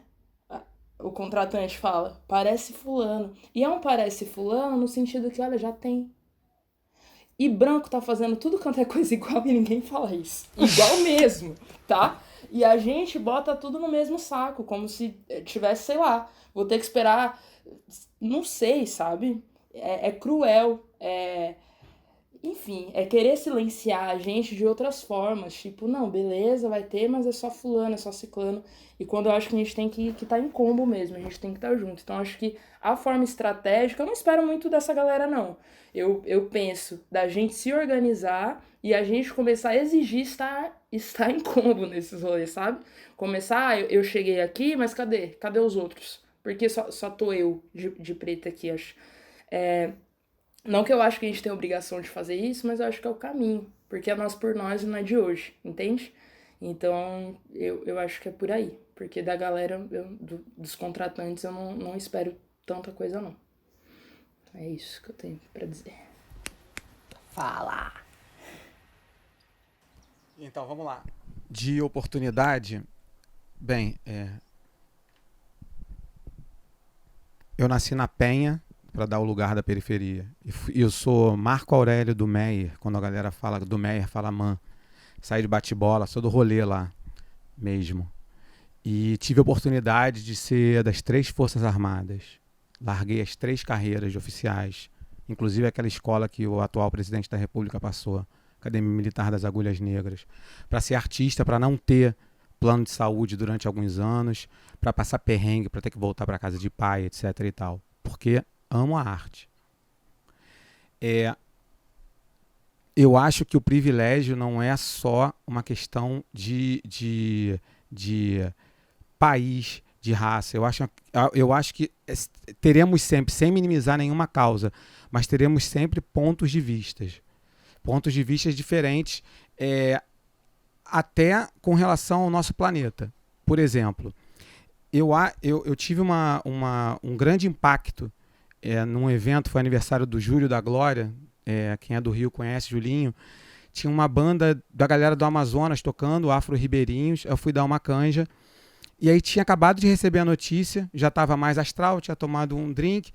O contratante fala, parece fulano. E é um parece fulano no sentido que, olha, já tem. E branco tá fazendo tudo quanto é coisa igual e ninguém fala isso. Igual mesmo, tá? E a gente bota tudo no mesmo saco, como se tivesse, sei lá, vou ter que esperar... Não sei, sabe? É cruel, enfim, é querer silenciar a gente de outras formas. Tipo, não, beleza, vai ter, mas é só fulano, é só ciclano. E quando eu acho que a gente tem que tá em combo mesmo, a gente tem que estar junto. Então, acho que a forma estratégica, eu não espero muito dessa galera, não. Eu penso da gente se organizar e a gente começar a exigir estar em combo nesses rolês, sabe? Começar, eu cheguei aqui, mas cadê os outros? Porque só tô eu de preta aqui, acho. Não que eu acho que a gente tem a obrigação de fazer isso, mas eu acho que é o caminho, porque é nós por nós e não é de hoje, entende? Então, eu acho que é por aí, porque da galera, dos contratantes, eu não espero tanta coisa, não. É isso que eu tenho pra dizer. Fala! Então, vamos lá. De oportunidade, bem, eu nasci na Penha, para dar o lugar da periferia. E eu sou Marco Aurélio do Meier, quando a galera fala do Meier, fala man. Saí de bate-bola, sou do rolê lá mesmo. E tive a oportunidade de ser das 3 Forças Armadas. Larguei as 3 carreiras de oficiais, inclusive aquela escola que o atual presidente da República passou, Academia Militar das Agulhas Negras, para ser artista, para não ter plano de saúde durante alguns anos, para passar perrengue, para ter que voltar para casa de pai, etc. e tal. Porque amo a arte. Eu acho que o privilégio não é só uma questão de país, de raça. Eu acho que teremos sempre, sem minimizar nenhuma causa, mas teremos sempre pontos de vistas diferentes, até com relação ao nosso planeta. Por exemplo, eu tive um grande impacto num evento, foi aniversário do Júlio da Glória, quem é do Rio conhece, Julinho. Tinha uma banda da galera do Amazonas tocando, Afro-Ribeirinhos. Eu fui dar uma canja. E aí tinha acabado de receber a notícia, já estava mais astral, tinha tomado um drink.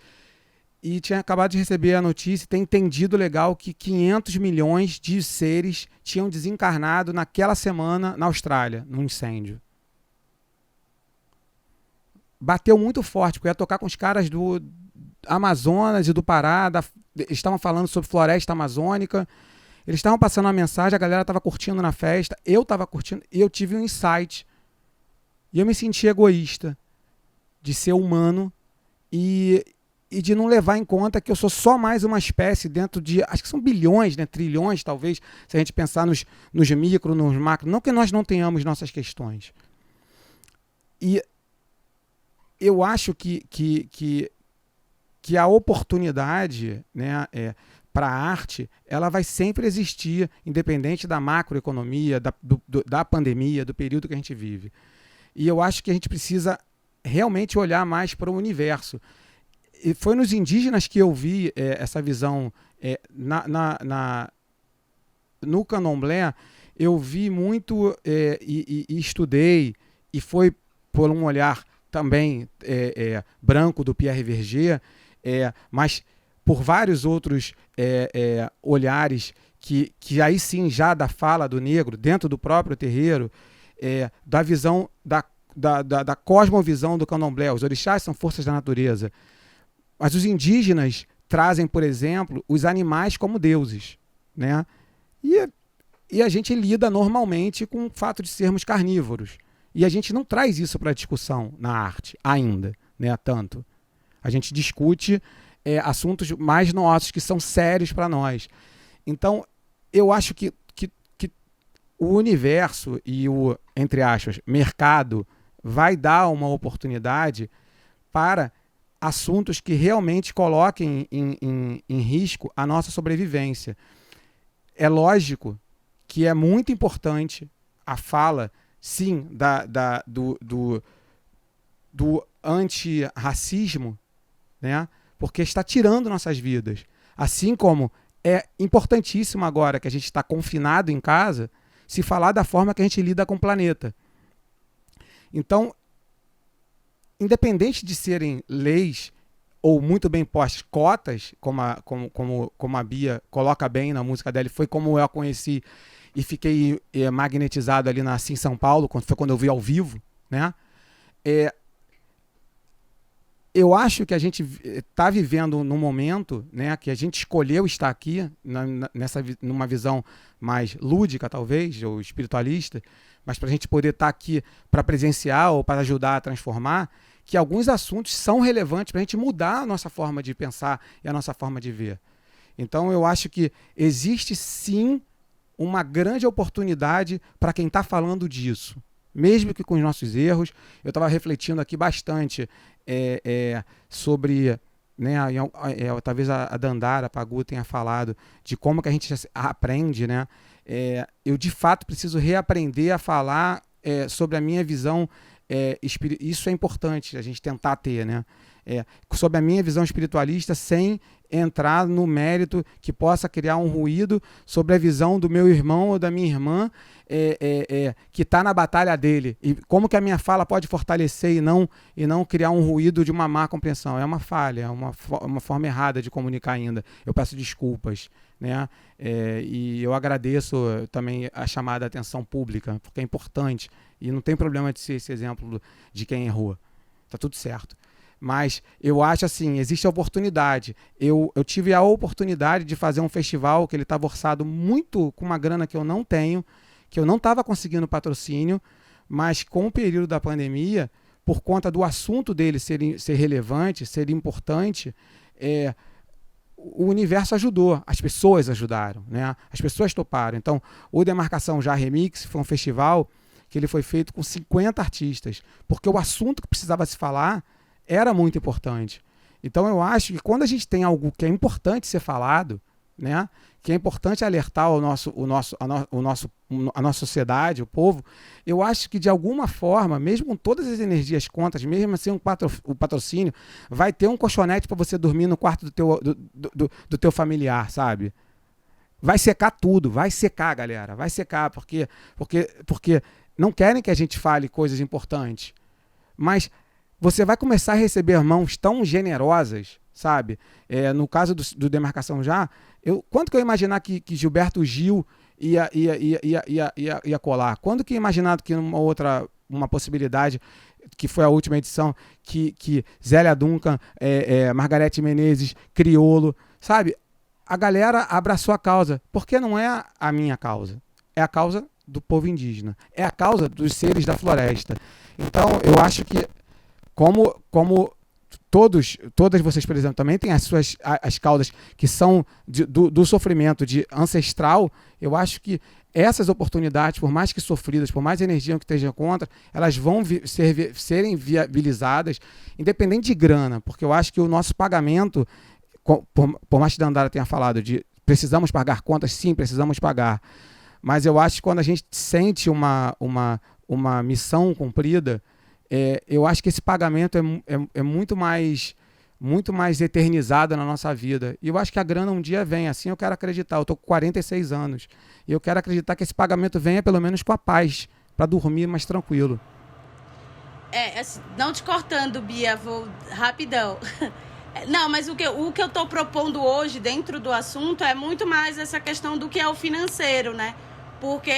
E tinha acabado de receber a notícia, ter entendido legal que 500 milhões de seres tinham desencarnado naquela semana na Austrália, num incêndio. Bateu muito forte, porque eu ia tocar com os caras do Amazonas e do Pará, eles estavam falando sobre floresta amazônica, eles estavam passando uma mensagem, a galera estava curtindo na festa, eu estava curtindo, e eu tive um insight. E eu me senti egoísta de ser humano e de não levar em conta que eu sou só mais uma espécie dentro de, acho que são bilhões, né, trilhões talvez, se a gente pensar nos micro, nos macro, não que nós não tenhamos nossas questões. E eu acho que a oportunidade, né, para a arte, ela vai sempre existir, independente da macroeconomia, da pandemia, do período que a gente vive. E eu acho que a gente precisa realmente olhar mais para o universo. E foi nos indígenas que eu vi essa visão. No candomblé, eu vi muito e estudei, e foi por um olhar também branco do Pierre Verger, mas por vários outros olhares que aí sim já da fala do negro, dentro do próprio terreiro, da visão, da cosmovisão do candomblé. Os orixás são forças da natureza. Mas os indígenas trazem, por exemplo, os animais como deuses, né? E a gente lida normalmente com o fato de sermos carnívoros. E a gente não traz isso para a discussão na arte ainda, né? Tanto. A gente discute assuntos mais nossos, que são sérios para nós. Então, eu acho que o universo e o, entre aspas, mercado vai dar uma oportunidade para assuntos que realmente coloquem em risco a nossa sobrevivência. É lógico que é muito importante a fala, sim, do antirracismo, né? Porque está tirando nossas vidas. Assim como é importantíssimo agora que a gente está confinado em casa, se falar da forma que a gente lida com o planeta. Então, independente de serem leis ou muito bem postas, cotas, como a Bia coloca bem na música dela, foi como eu a conheci e fiquei magnetizado ali na Assim São Paulo, foi quando eu vi ao vivo, né? Eu acho que a gente está vivendo num momento, né, que a gente escolheu estar aqui, numa visão mais lúdica, talvez, ou espiritualista, mas para a gente poder estar aqui para presenciar ou para ajudar a transformar, que alguns assuntos são relevantes para a gente mudar a nossa forma de pensar e a nossa forma de ver. Então, eu acho que existe, sim, uma grande oportunidade para quem está falando disso. Mesmo que com os nossos erros. Eu estava refletindo aqui bastante sobre né, talvez a Dandara Pagu tenha falado de como que a gente aprende, né? Eu de fato preciso reaprender a falar sobre a minha visão isso é importante a gente tentar ter, né? Sobre a minha visão espiritualista, sem entrar no mérito que possa criar um ruído sobre a visão do meu irmão ou da minha irmã que está na batalha dele. E como que a minha fala pode fortalecer e não criar um ruído de uma má compreensão. É uma falha, é uma forma errada de comunicar ainda. Eu peço desculpas, né? E eu agradeço também a chamada à atenção pública, porque é importante. E não tem problema de ser esse exemplo de quem errou. Tá tudo certo. Mas eu acho assim, existe a oportunidade. Eu tive a oportunidade de fazer um festival que ele estava orçado muito com uma grana que eu não tenho, que eu não estava conseguindo patrocínio, mas com o período da pandemia, por conta do assunto dele ser relevante, ser importante, o universo ajudou, as pessoas ajudaram, né? As pessoas toparam. Então, o Demarcação Já Remix foi um festival que ele foi feito com 50 artistas, porque o assunto que precisava se falar era muito importante. Então eu acho que quando a gente tem algo que é importante ser falado, né, que é importante alertar a nossa sociedade, o povo, eu acho que de alguma forma, mesmo com todas as energias contas, mesmo assim o patrocínio, vai ter um colchonete para você dormir no quarto do teu familiar, sabe? Vai secar tudo, vai secar, galera, vai secar, porque não querem que a gente fale coisas importantes, mas você vai começar a receber mãos tão generosas, sabe? No caso do Demarcação Já, quando que eu ia imaginar que Gilberto Gil ia colar? Quando que eu ia imaginar que uma possibilidade, que foi a última edição, que Zélia Duncan, Margarete Menezes, Criolo, sabe? A galera abraçou a causa, porque não é a minha causa, é a causa do povo indígena, é a causa dos seres da floresta. Então, eu acho que como todas vocês, por exemplo, também têm as causas que são do sofrimento ancestral, eu acho que essas oportunidades, por mais que sofridas, por mais energia que estejam contra, elas vão serem viabilizadas, independente de grana, porque eu acho que o nosso pagamento, por mais que Dandara tenha falado de precisamos pagar contas, sim, precisamos pagar, mas eu acho que quando a gente sente uma missão cumprida, eu acho que esse pagamento é muito mais eternizado na nossa vida. E eu acho que a grana um dia vem. Assim eu quero acreditar. Eu estou com 46 anos. E eu quero acreditar que esse pagamento venha pelo menos com a paz, para dormir mais tranquilo. Não te cortando, Bia, vou rapidão. Não, mas o que eu estou propondo hoje dentro do assunto é muito mais essa questão do que é o financeiro, né? Porque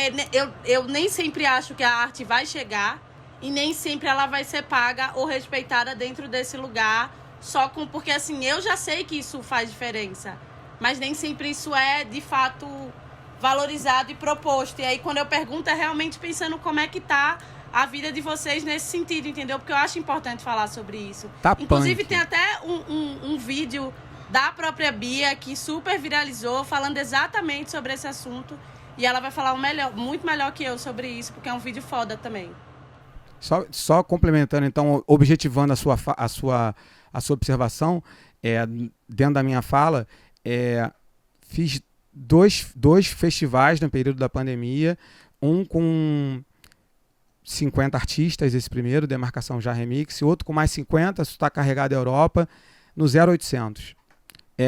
eu nem sempre acho que a arte vai chegar e nem sempre ela vai ser paga ou respeitada dentro desse lugar, porque assim, eu já sei que isso faz diferença, mas nem sempre isso é, de fato, valorizado e proposto. E aí, quando eu pergunto, é realmente pensando como é que tá a vida de vocês nesse sentido, entendeu? Porque eu acho importante falar sobre isso. Inclusive, tem até um vídeo da própria Bia que super viralizou, falando exatamente sobre esse assunto, e ela vai falar muito melhor que eu sobre isso, porque é um vídeo foda também. Só complementando, então, objetivando a sua observação, dentro da minha fala, fiz dois festivais no período da pandemia, um com 50 artistas, esse primeiro, Demarcação Já Remix, e outro com mais 50, isso está carregado à Europa, no 0800.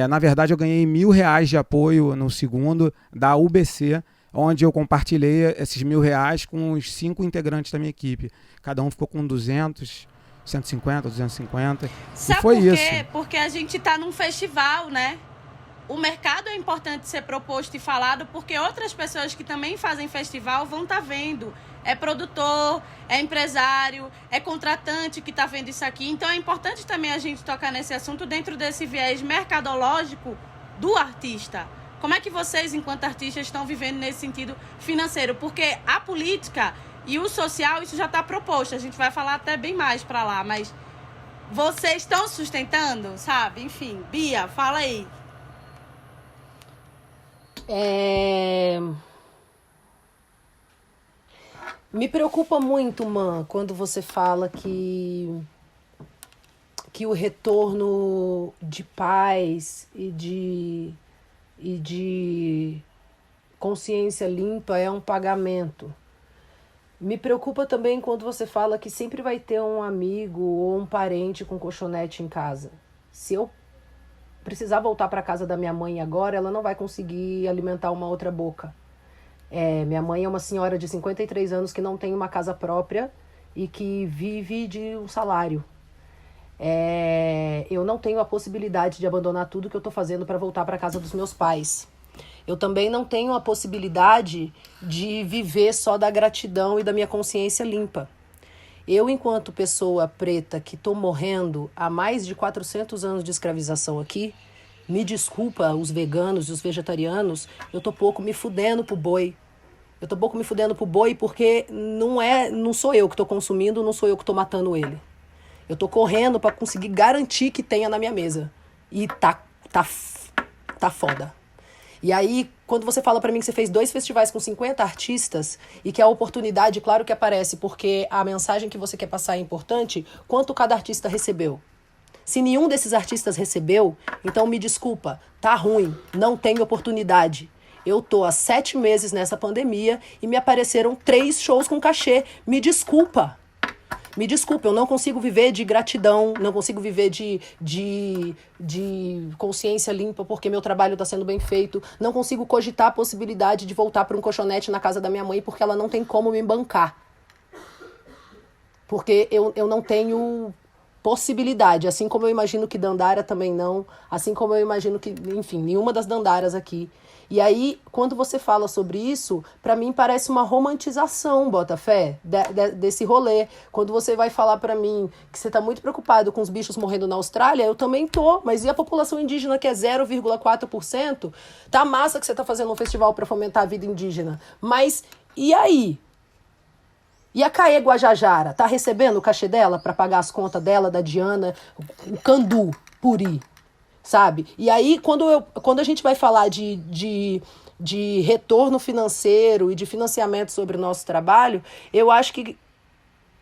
Na verdade, eu ganhei R$1.000 de apoio no segundo, da UBC, onde eu compartilhei esses R$1.000 com os 5 integrantes da minha equipe. Cada um ficou com 200, 150, 250. Sabe e foi por quê? isso. Porque a gente está num festival, né? O mercado é importante ser proposto e falado, porque outras pessoas que também fazem festival vão estar vendo. É produtor, é empresário, é contratante que está vendo isso aqui. Então é importante também a gente tocar nesse assunto dentro desse viés mercadológico do artista. Como é que vocês, enquanto artistas, estão vivendo nesse sentido financeiro? Porque a política e o social, isso já está proposto. A gente vai falar até bem mais para lá, mas vocês estão sustentando, sabe? Enfim, Bia, fala aí. Me preocupa muito, Man, quando você fala que que o retorno de paz e de consciência limpa é um pagamento. Me preocupa também quando você fala que sempre vai ter um amigo ou um parente com colchonete em casa. Se eu precisar voltar para casa da minha mãe agora, ela não vai conseguir alimentar uma outra boca. Minha mãe é uma senhora de 53 anos que não tem uma casa própria e que vive de um salário. Eu não tenho a possibilidade de abandonar tudo que eu estou fazendo para voltar para casa dos meus pais. Eu também não tenho a possibilidade de viver só da gratidão e da minha consciência limpa. Eu, enquanto pessoa preta que estou morrendo há mais de 400 anos de escravização aqui, me desculpa os veganos e os vegetarianos, eu tô pouco me fudendo pro boi. Eu tô pouco me fudendo pro boi porque não sou eu que tô consumindo, não sou eu que tô matando ele. Eu tô correndo para conseguir garantir que tenha na minha mesa. E tá foda. E aí, quando você fala pra mim que você fez 2 festivais com 50 artistas e que a oportunidade, claro que aparece, porque a mensagem que você quer passar é importante, quanto cada artista recebeu? Se nenhum desses artistas recebeu, então me desculpa, tá ruim, não tem oportunidade. Eu tô há 7 meses nessa pandemia e me apareceram 3 shows com cachê. Me desculpa. Me desculpa, eu não consigo viver de gratidão, não consigo viver de consciência limpa porque meu trabalho está sendo bem feito, não consigo cogitar a possibilidade de voltar para um colchonete na casa da minha mãe porque ela não tem como me bancar. Porque eu não tenho possibilidade, assim como eu imagino que Dandara também não, assim como eu imagino que, enfim, nenhuma das Dandaras aqui. E aí, quando você fala sobre isso, pra mim parece uma romantização, Botafé, desse rolê. Quando você vai falar pra mim que você tá muito preocupado com os bichos morrendo na Austrália, eu também tô. Mas e a população indígena, que é 0,4%? Tá massa que você tá fazendo um festival pra fomentar a vida indígena. Mas e aí? E a Caê Guajajara, tá recebendo o cachê dela pra pagar as contas dela, da Diana, o Candu, Puri? Sabe? E aí, quando a gente vai falar de retorno financeiro e de financiamento sobre o nosso trabalho, eu acho que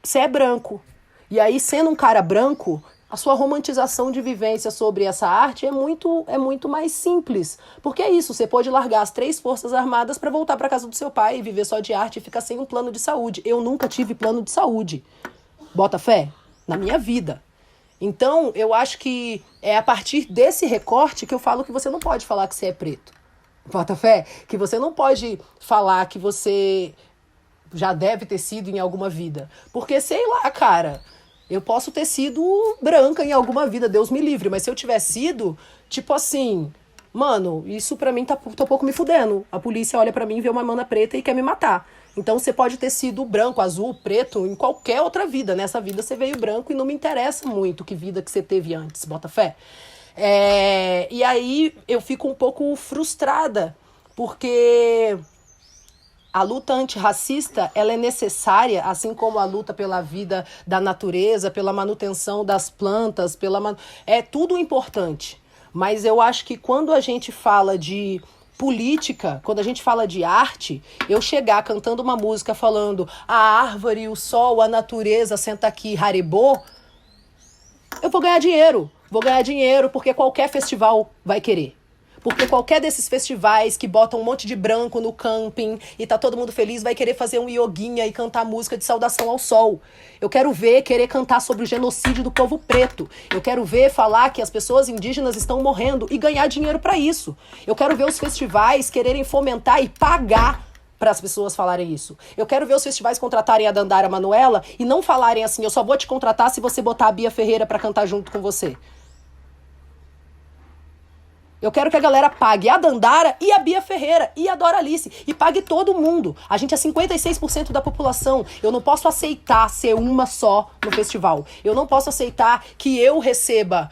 você é branco. E aí, sendo um cara branco, a sua romantização de vivência sobre essa arte é muito mais simples. Porque é isso, você pode largar as 3 forças armadas para voltar para casa do seu pai e viver só de arte e ficar sem um plano de saúde. Eu nunca tive plano de saúde. Bota fé? Na minha vida. Então, eu acho que é a partir desse recorte que eu falo que você não pode falar que você é preto. Bota fé? Que você não pode falar que você já deve ter sido em alguma vida. Porque, sei lá, cara, eu posso ter sido branca em alguma vida, Deus me livre. Mas se eu tiver sido, tipo assim, mano, isso pra mim tá um pouco me fudendo. A polícia olha pra mim, vê uma mana preta e quer me matar. Então você pode ter sido branco, azul, preto, em qualquer outra vida. Nessa vida você veio branco e não me interessa muito que vida que você teve antes, bota fé. E aí eu fico um pouco frustrada, porque a luta antirracista, ela é necessária, assim como a luta pela vida da natureza, pela manutenção das plantas, é tudo importante. Mas eu acho que quando a gente fala de política, quando a gente fala de arte, eu chegar cantando uma música falando a árvore, o sol, a natureza, senta aqui, Haribo, eu vou ganhar dinheiro. Vou ganhar dinheiro porque qualquer festival vai querer. Porque qualquer desses festivais que botam um monte de branco no camping e tá todo mundo feliz vai querer fazer um yoguinha e cantar música de saudação ao sol. Eu quero ver querer cantar sobre o genocídio do povo preto. Eu quero ver falar que as pessoas indígenas estão morrendo e ganhar dinheiro pra isso. Eu quero ver os festivais quererem fomentar e pagar para as pessoas falarem isso. Eu quero ver os festivais contratarem a Dandara Manuela e não falarem assim, eu só vou te contratar se você botar a Bia Ferreira pra cantar junto com você. Eu quero que a galera pague a Dandara e a Bia Ferreira e a Doralice. E pague todo mundo. A gente é 56% da população. Eu não posso aceitar ser uma só no festival. Eu não posso aceitar que eu receba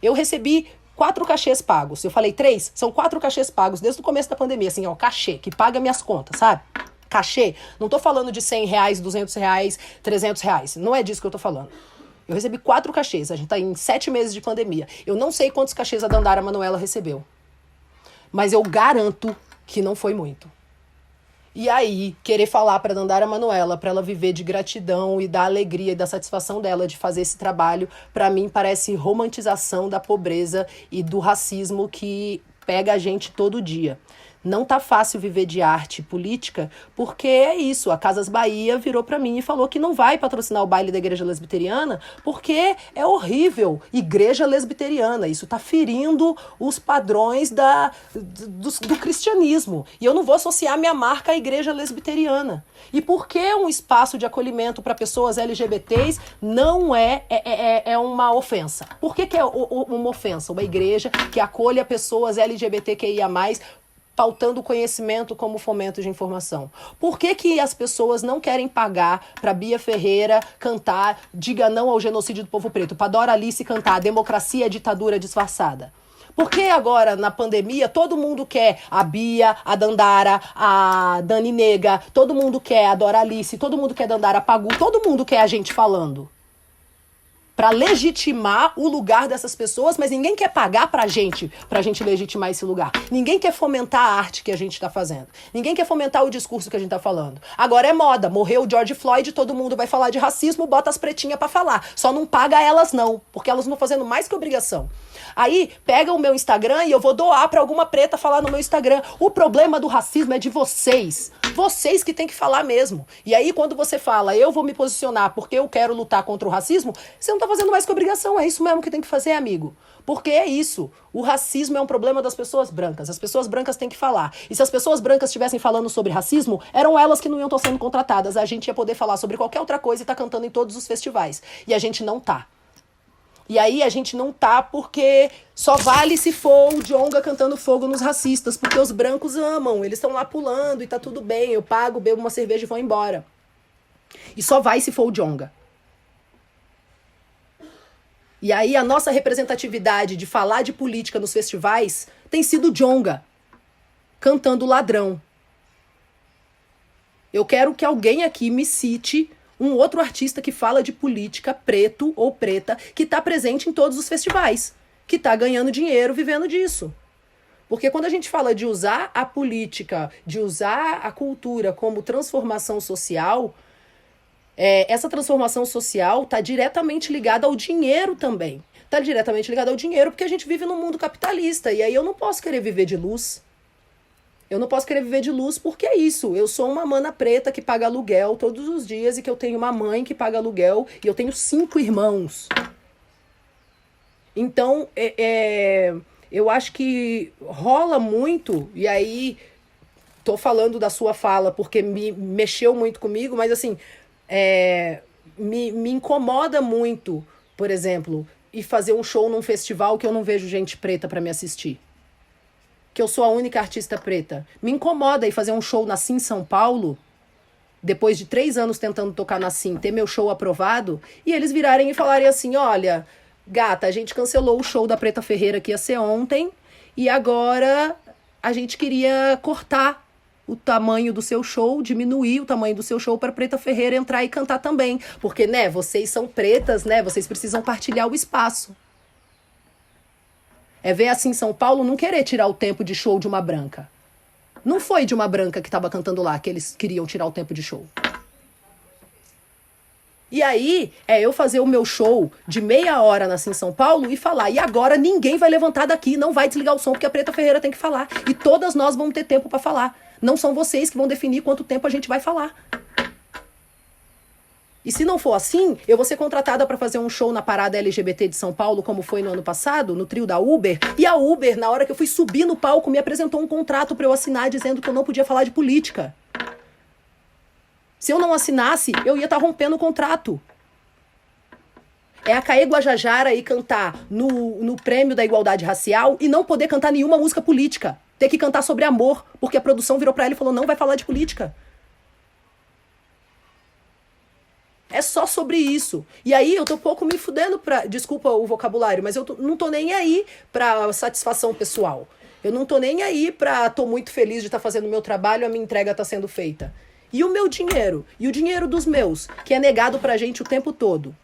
eu recebi 4 cachês pagos. Eu falei 3? São 4 cachês pagos desde o começo da pandemia. Assim, ó, cachê, que paga minhas contas, sabe? Cachê. Não tô falando de R$100, R$200, R$300. Não é disso que eu tô falando. Eu recebi 4 cachês, a gente tá em 7 meses de pandemia. Eu não sei quantos cachês a Dandara Manuela recebeu. Mas eu garanto que não foi muito. E aí, querer falar para Dandara Manuela, para ela viver de gratidão e da alegria e da satisfação dela de fazer esse trabalho, para mim parece romantização da pobreza e do racismo que pega a gente todo dia. Não tá fácil viver de arte e política, porque é isso, a Casas Bahia virou para mim e falou que não vai patrocinar o baile da igreja lesbiteriana, porque é horrível, igreja lesbiteriana, isso tá ferindo os padrões do cristianismo, e eu não vou associar minha marca à igreja lesbiteriana. E por que um espaço de acolhimento para pessoas LGBTs não é uma ofensa? Por que é uma ofensa? Uma igreja que acolha pessoas LGBTQIA+, pautando conhecimento como fomento de informação. Por que as pessoas não querem pagar para Bia Ferreira cantar Diga Não ao Genocídio do Povo Preto, para Dora Alice cantar Democracia é Ditadura Disfarçada? Por que agora, na pandemia, todo mundo quer a Bia, a Dandara, a Dani Nega, todo mundo quer a Dora Alice, todo mundo quer a Dandara Pagu, todo mundo quer a gente falando? Para legitimar o lugar dessas pessoas, mas ninguém quer pagar pra gente legitimar esse lugar. Ninguém quer fomentar a arte que a gente tá fazendo. Ninguém quer fomentar o discurso que a gente tá falando. Agora é moda, morreu o George Floyd, todo mundo vai falar de racismo, bota as pretinhas pra falar. Só não paga elas não, porque elas não estão fazendo mais que obrigação. Aí, pega o meu Instagram e eu vou doar pra alguma preta falar no meu Instagram. O problema do racismo é de vocês. Vocês que tem que falar mesmo. E aí, quando você fala, eu vou me posicionar porque eu quero lutar contra o racismo, você não tá fazendo mais que obrigação. É isso mesmo que tem que fazer, amigo. Porque é isso. O racismo é um problema das pessoas brancas. As pessoas brancas têm que falar. E se as pessoas brancas estivessem falando sobre racismo, eram elas que não iam estar sendo contratadas. A gente ia poder falar sobre qualquer outra coisa e tá cantando em todos os festivais. E a gente não tá. E aí a gente não tá porque só vale se for o Djonga cantando fogo nos racistas, porque os brancos amam, eles estão lá pulando e tá tudo bem, eu pago, bebo uma cerveja e vou embora. E só vai se for o Djonga. E aí a nossa representatividade de falar de política nos festivais tem sido o Djonga cantando Ladrão. Eu quero que alguém aqui me cite um outro artista que fala de política, preto ou preta, que está presente em todos os festivais, que está ganhando dinheiro vivendo disso. Porque quando a gente fala de usar a política, de usar a cultura como transformação social, essa transformação social está diretamente ligada ao dinheiro também. Está diretamente ligada ao dinheiro porque a gente vive num mundo capitalista, e aí eu não posso querer viver de luz. Eu não posso querer viver de luz porque é isso. Eu sou uma mana preta que paga aluguel todos os dias e que eu tenho uma mãe que paga aluguel e eu tenho 5 irmãos. Então, eu acho que rola muito, e aí tô falando da sua fala porque me mexeu muito comigo, mas assim, me incomoda muito, por exemplo, ir fazer um show num festival que eu não vejo gente preta para me assistir. Que eu sou a única artista preta. Me incomoda ir fazer um show na Sim São Paulo, depois de 3 anos tentando tocar na Sim, ter meu show aprovado, e eles virarem e falarem assim, olha, gata, a gente cancelou o show da Preta Ferreira que ia ser ontem, e agora a gente queria cortar o tamanho do seu show, diminuir o tamanho do seu show para Preta Ferreira entrar e cantar também. Porque, né, vocês são pretas, né, vocês precisam partilhar o espaço. É ver assim São Paulo não querer tirar o tempo de show de uma branca. Não foi de uma branca que estava cantando lá que eles queriam tirar o tempo de show. E aí, eu fazer o meu show de meia hora na Sim São Paulo e falar, e agora ninguém vai levantar daqui, não vai desligar o som, porque a Preta Ferreira tem que falar. E todas nós vamos ter tempo para falar. Não são vocês que vão definir quanto tempo a gente vai falar. E se não for assim, eu vou ser contratada para fazer um show na parada LGBT de São Paulo, como foi no ano passado, no trio da Uber. E a Uber, na hora que eu fui subir no palco, me apresentou um contrato para eu assinar dizendo que eu não podia falar de política. Se eu não assinasse, eu ia estar rompendo o contrato. É a Caê Guajajara ir cantar no prêmio da igualdade racial e não poder cantar nenhuma música política. Ter que cantar sobre amor, porque a produção virou pra ela e falou, não vai falar de política. É só sobre isso. E aí eu tô um pouco me fudendo pra... Desculpa o vocabulário, mas eu não tô nem aí pra satisfação pessoal. Eu não tô nem aí pra... Tô muito feliz de estar fazendo o meu trabalho, a minha entrega tá sendo feita. E o meu dinheiro? E o dinheiro dos meus? Que é negado pra gente o tempo todo.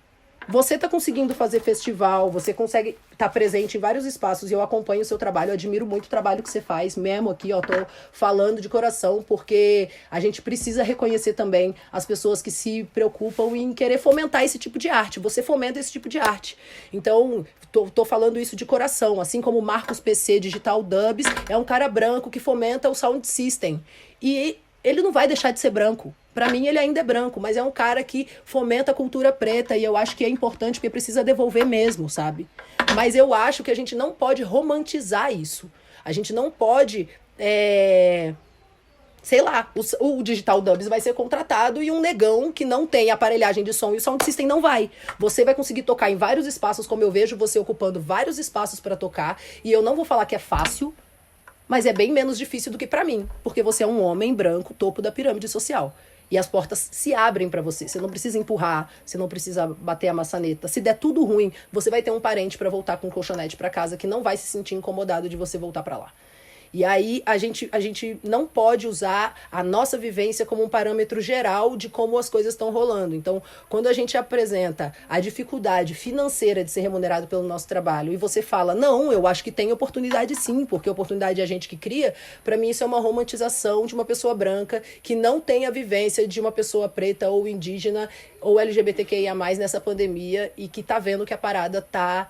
Você tá conseguindo fazer festival, você consegue estar presente em vários espaços e eu acompanho o seu trabalho, eu admiro muito o trabalho que você faz, mesmo aqui, ó, tô falando de coração, porque a gente precisa reconhecer também as pessoas que se preocupam em querer fomentar esse tipo de arte. Você fomenta esse tipo de arte. Então, tô falando isso de coração, assim como o Marcos PC Digital Dubs é um cara branco que fomenta o sound system. E ele não vai deixar de ser branco. Pra mim, ele ainda é branco, mas é um cara que fomenta a cultura preta e eu acho que é importante porque precisa devolver mesmo, sabe? Mas eu acho que a gente não pode romantizar isso. A gente não pode, sei lá, o Digital Dubs vai ser contratado e um negão que não tem aparelhagem de som e o sound system não vai. Você vai conseguir tocar em vários espaços, como eu vejo você ocupando vários espaços pra tocar, e eu não vou falar que é fácil, mas é bem menos difícil do que pra mim, porque você é um homem branco, topo da pirâmide social. E as portas se abrem pra você. Você não precisa empurrar, você não precisa bater a maçaneta. Se der tudo ruim, você vai ter um parente pra voltar com um colchonete pra casa que não vai se sentir incomodado de você voltar pra lá. E aí a gente não pode usar a nossa vivência como um parâmetro geral de como as coisas estão rolando. Então, quando a gente apresenta a dificuldade financeira de ser remunerado pelo nosso trabalho e você fala, não, eu acho que tem oportunidade sim, porque oportunidade é a gente que cria, pra mim isso é uma romantização de uma pessoa branca que não tem a vivência de uma pessoa preta ou indígena ou LGBTQIA+, nessa pandemia e que tá vendo que a parada tá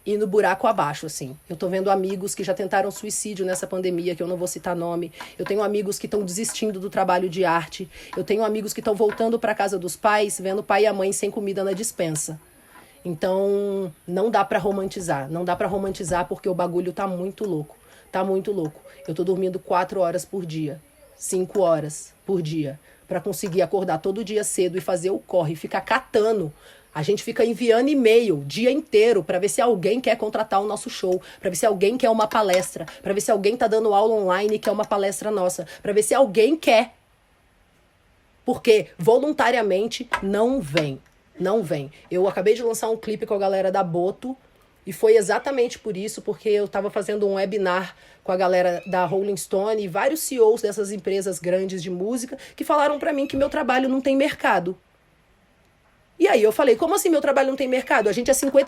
indo buraco abaixo, assim. Eu tô vendo amigos que já tentaram suicídio nessa pandemia, que eu não vou citar nome. Eu tenho amigos que estão desistindo do trabalho de arte. Eu tenho amigos que estão voltando pra casa dos pais, vendo o pai e a mãe sem comida na despensa. Então, não dá pra romantizar. Não dá pra romantizar porque o bagulho tá muito louco. Tá muito louco. Eu tô dormindo 4 horas por dia. 5 horas por dia. Pra conseguir acordar todo dia cedo e fazer o corre. Ficar catando. A gente fica enviando e-mail o dia inteiro para ver se alguém quer contratar o nosso show, para ver se alguém quer uma palestra, para ver se alguém tá dando aula online e quer uma palestra nossa, para ver se alguém quer. Porque voluntariamente não vem. Não vem. Eu acabei de lançar um clipe com a galera da Boto e foi exatamente por isso, porque eu tava fazendo um webinar com a galera da Rolling Stone e vários CEOs dessas empresas grandes de música que falaram para mim que meu trabalho não tem mercado. E aí eu falei, como assim meu trabalho não tem mercado?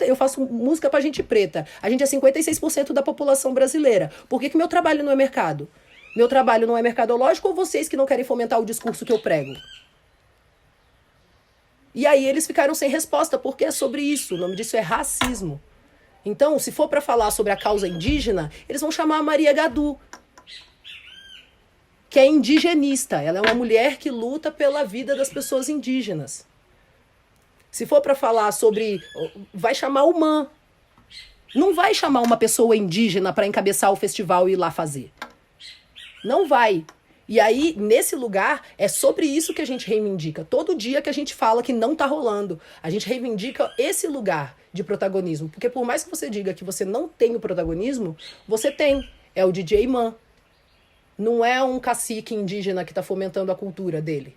Eu faço música pra gente preta. A gente é 56% da população brasileira. Por que meu trabalho não é mercado? Meu trabalho não é mercadológico ou vocês que não querem fomentar o discurso que eu prego? E aí eles ficaram sem resposta, porque é sobre isso. O nome disso é racismo. Então, se for pra falar sobre a causa indígena, eles vão chamar a Maria Gadu, que é indigenista. Ela é uma mulher que luta pela vida das pessoas indígenas. Se for para falar sobre... vai chamar o MAN. Não vai chamar uma pessoa indígena para encabeçar o festival e ir lá fazer. Não vai. E aí, nesse lugar, é sobre isso que a gente reivindica. Todo dia que a gente fala que não tá rolando, a gente reivindica esse lugar de protagonismo. Porque por mais que você diga que você não tem o protagonismo, você tem. É o DJ MAN. Não é um cacique indígena que tá fomentando a cultura dele.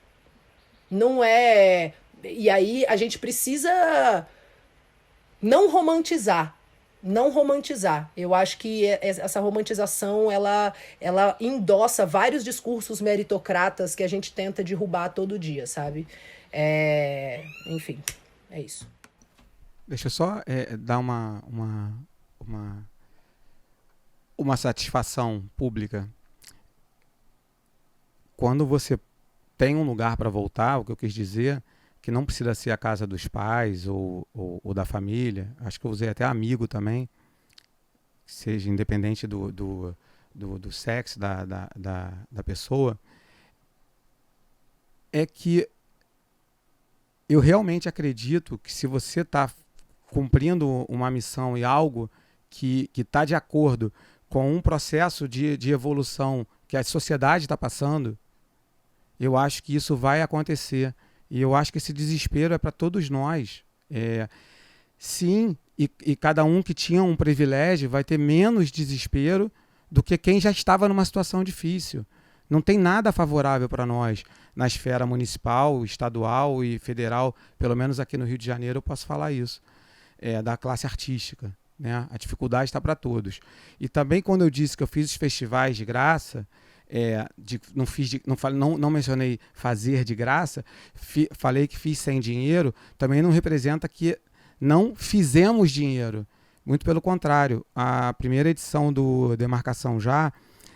Não é... E aí a gente precisa não romantizar. Não romantizar. Eu acho que essa romantização, ela endossa vários discursos meritocratas que a gente tenta derrubar todo dia, sabe? Enfim, é isso. Deixa eu só dar uma satisfação pública. Quando você tem um lugar para voltar, o que eu quis dizer... que não precisa ser a casa dos pais ou da família, acho que eu usei até amigo também, seja independente do sexo da pessoa, é que eu realmente acredito que se você está cumprindo uma missão e algo que está de acordo com um processo de evolução que a sociedade está passando, eu acho que isso vai acontecer. E eu acho que esse desespero é para todos nós. Sim, e cada um que tinha um privilégio vai ter menos desespero do que quem já estava numa situação difícil. Não tem nada favorável para nós na esfera municipal, estadual e federal, pelo menos aqui no Rio de Janeiro eu posso falar isso, da classe artística, né? A dificuldade está para todos. E também quando eu disse que eu fiz os festivais de graça, não mencionei fazer de graça, falei que fiz sem dinheiro, também não representa que não fizemos dinheiro. Muito pelo contrário. A primeira edição do Demarcação Já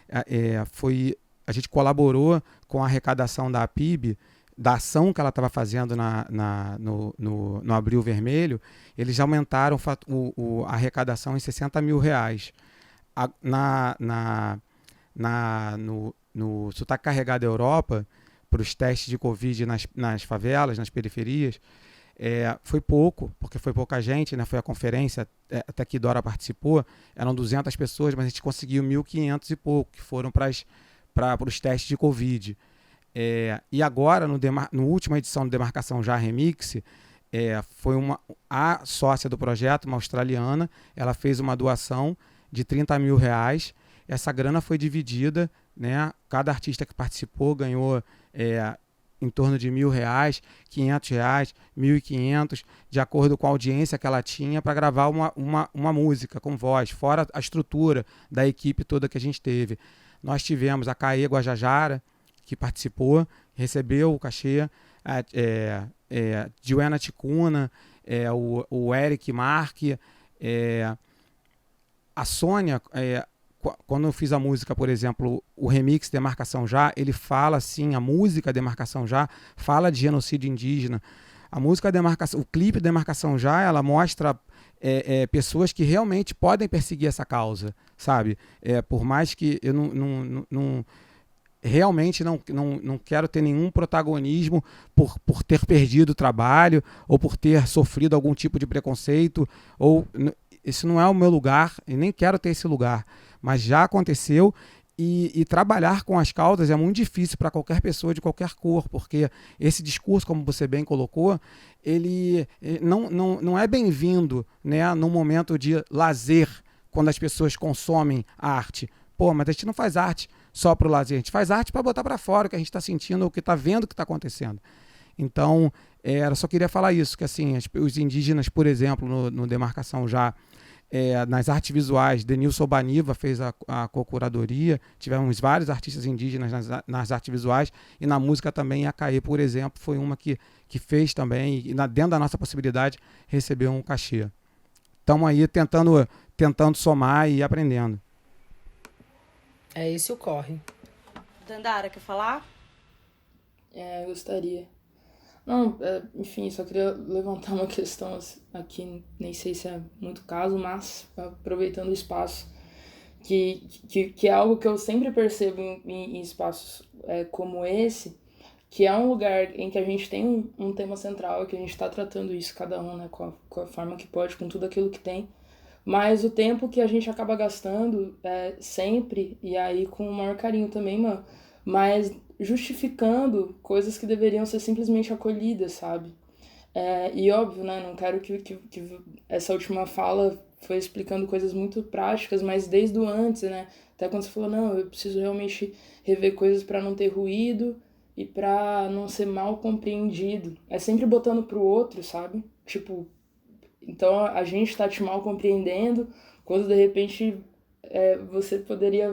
a gente colaborou com a arrecadação da APIB, da ação que ela estava fazendo no Abril Vermelho. Eles aumentaram a arrecadação em R$60 mil. No Sotaque Carregado Europa, para os testes de Covid nas favelas, nas periferias, foi pouco, porque foi pouca gente, né? Foi a conferência, até que Dora participou, eram 200 pessoas, mas a gente conseguiu 1.500 e pouco, que foram para os testes de Covid. E agora, no última edição do Demarcação Já Remix, foi a sócia do projeto, uma australiana, ela fez uma doação de R$30 mil. Essa grana foi dividida, né? Cada artista que participou ganhou em torno de R$1.000, R$500, 1.500, de acordo com a audiência que ela tinha para gravar uma música com voz, fora a estrutura da equipe toda que a gente teve. Nós tivemos a Caê Guajajara, que participou, recebeu o cachê, Joana Ticuna, o Eric Marque, a Sônia. Quando eu fiz a música, por exemplo, o remix Demarcação Já, ele fala assim, a música Demarcação Já fala de genocídio indígena. A música Demarcação, o clipe Demarcação Já, ela mostra pessoas que realmente podem perseguir essa causa, sabe? Por mais que eu realmente não quero ter nenhum protagonismo por ter perdido o trabalho ou por ter sofrido algum tipo de preconceito, esse não é o meu lugar e nem quero ter esse lugar, mas já aconteceu. E trabalhar com as causas é muito difícil para qualquer pessoa de qualquer cor, porque esse discurso, como você bem colocou, ele não é bem-vindo, né, num momento de lazer, quando as pessoas consomem a arte. Pô, mas a gente não faz arte só para o lazer, a gente faz arte para botar para fora o que a gente está sentindo, o que está vendo, o que está acontecendo. Então, eu só queria falar isso, que assim, os indígenas, por exemplo, no Demarcação Já, nas artes visuais, Denilson Baniva fez a co-curadoria, tivemos vários artistas indígenas nas artes visuais, e na música também a Caê, por exemplo, foi uma que fez também, e dentro da nossa possibilidade, recebeu um cachê. Estamos aí tentando somar e aprendendo. É esse o corre. Dandara, quer falar? Gostaria. Não, enfim, só queria levantar uma questão aqui, nem sei se é muito caso, mas aproveitando o espaço, que é algo que eu sempre percebo em espaços como esse, que é um lugar em que a gente tem um tema central, que a gente está tratando isso, cada um, né, com a forma que pode, com tudo aquilo que tem, mas o tempo que a gente acaba gastando sempre, e aí com o maior carinho também, mano, mas justificando coisas que deveriam ser simplesmente acolhidas, sabe? E óbvio, né, não quero que essa última fala foi explicando coisas muito práticas, mas desde o antes, né? Até quando você falou, não, eu preciso realmente rever coisas para não ter ruído e para não ser mal compreendido. É sempre botando pro outro, sabe? Tipo, então a gente tá te mal compreendendo, quando de repente você poderia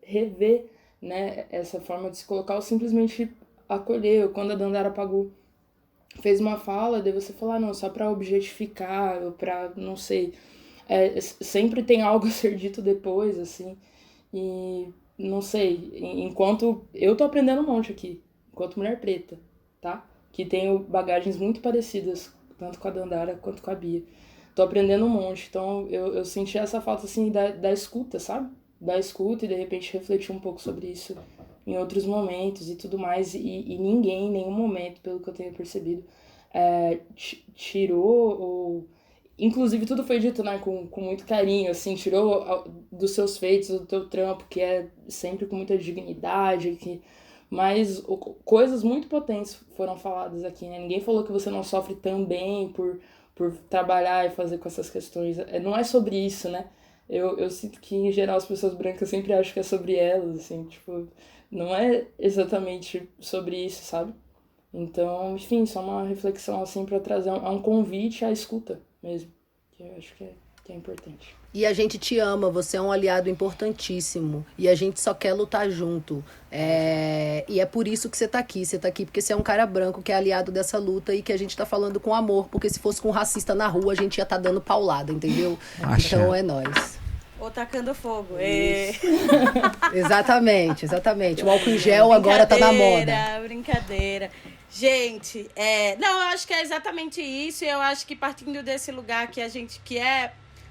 rever, né, essa forma de se colocar ou simplesmente acolher. Quando a Dandara Pagu fez uma fala, daí você falar, não, só pra objetificar, ou pra, não sei, sempre tem algo a ser dito depois, assim, e não sei, enquanto eu tô aprendendo um monte aqui, enquanto mulher preta, tá? Que tenho bagagens muito parecidas, tanto com a Dandara quanto com a Bia. Tô aprendendo um monte, então eu senti essa falta, assim, da escuta, sabe? Da escuta e de repente refletir um pouco sobre isso em outros momentos e tudo mais, e ninguém, em nenhum momento, pelo que eu tenho percebido, tirou ou... Inclusive tudo foi dito, né, com muito carinho, assim, tirou dos seus feitos, do teu trampo, que é sempre com muita dignidade, mas coisas muito potentes foram faladas aqui, né? Ninguém falou que você não sofre também por trabalhar e fazer com essas questões. Não é sobre isso, né? Eu sinto que, em geral, as pessoas brancas sempre acham que é sobre elas, assim, tipo, não é exatamente sobre isso, sabe? Então, enfim, só uma reflexão, assim, pra trazer um convite à escuta mesmo, que eu acho que que é importante. E a gente te ama, você é um aliado importantíssimo. E a gente só quer lutar junto. E é por isso que você tá aqui. Você tá aqui porque você é um cara branco que é aliado dessa luta e que a gente tá falando com amor. Porque se fosse com um racista na rua, a gente ia tá dando paulada, entendeu? Axé. Então é nóis. Ou tacando fogo. Exatamente. O álcool em gel agora tá na moda. Brincadeira. Gente, não, eu acho que é exatamente isso. Eu acho que partindo desse lugar que a gente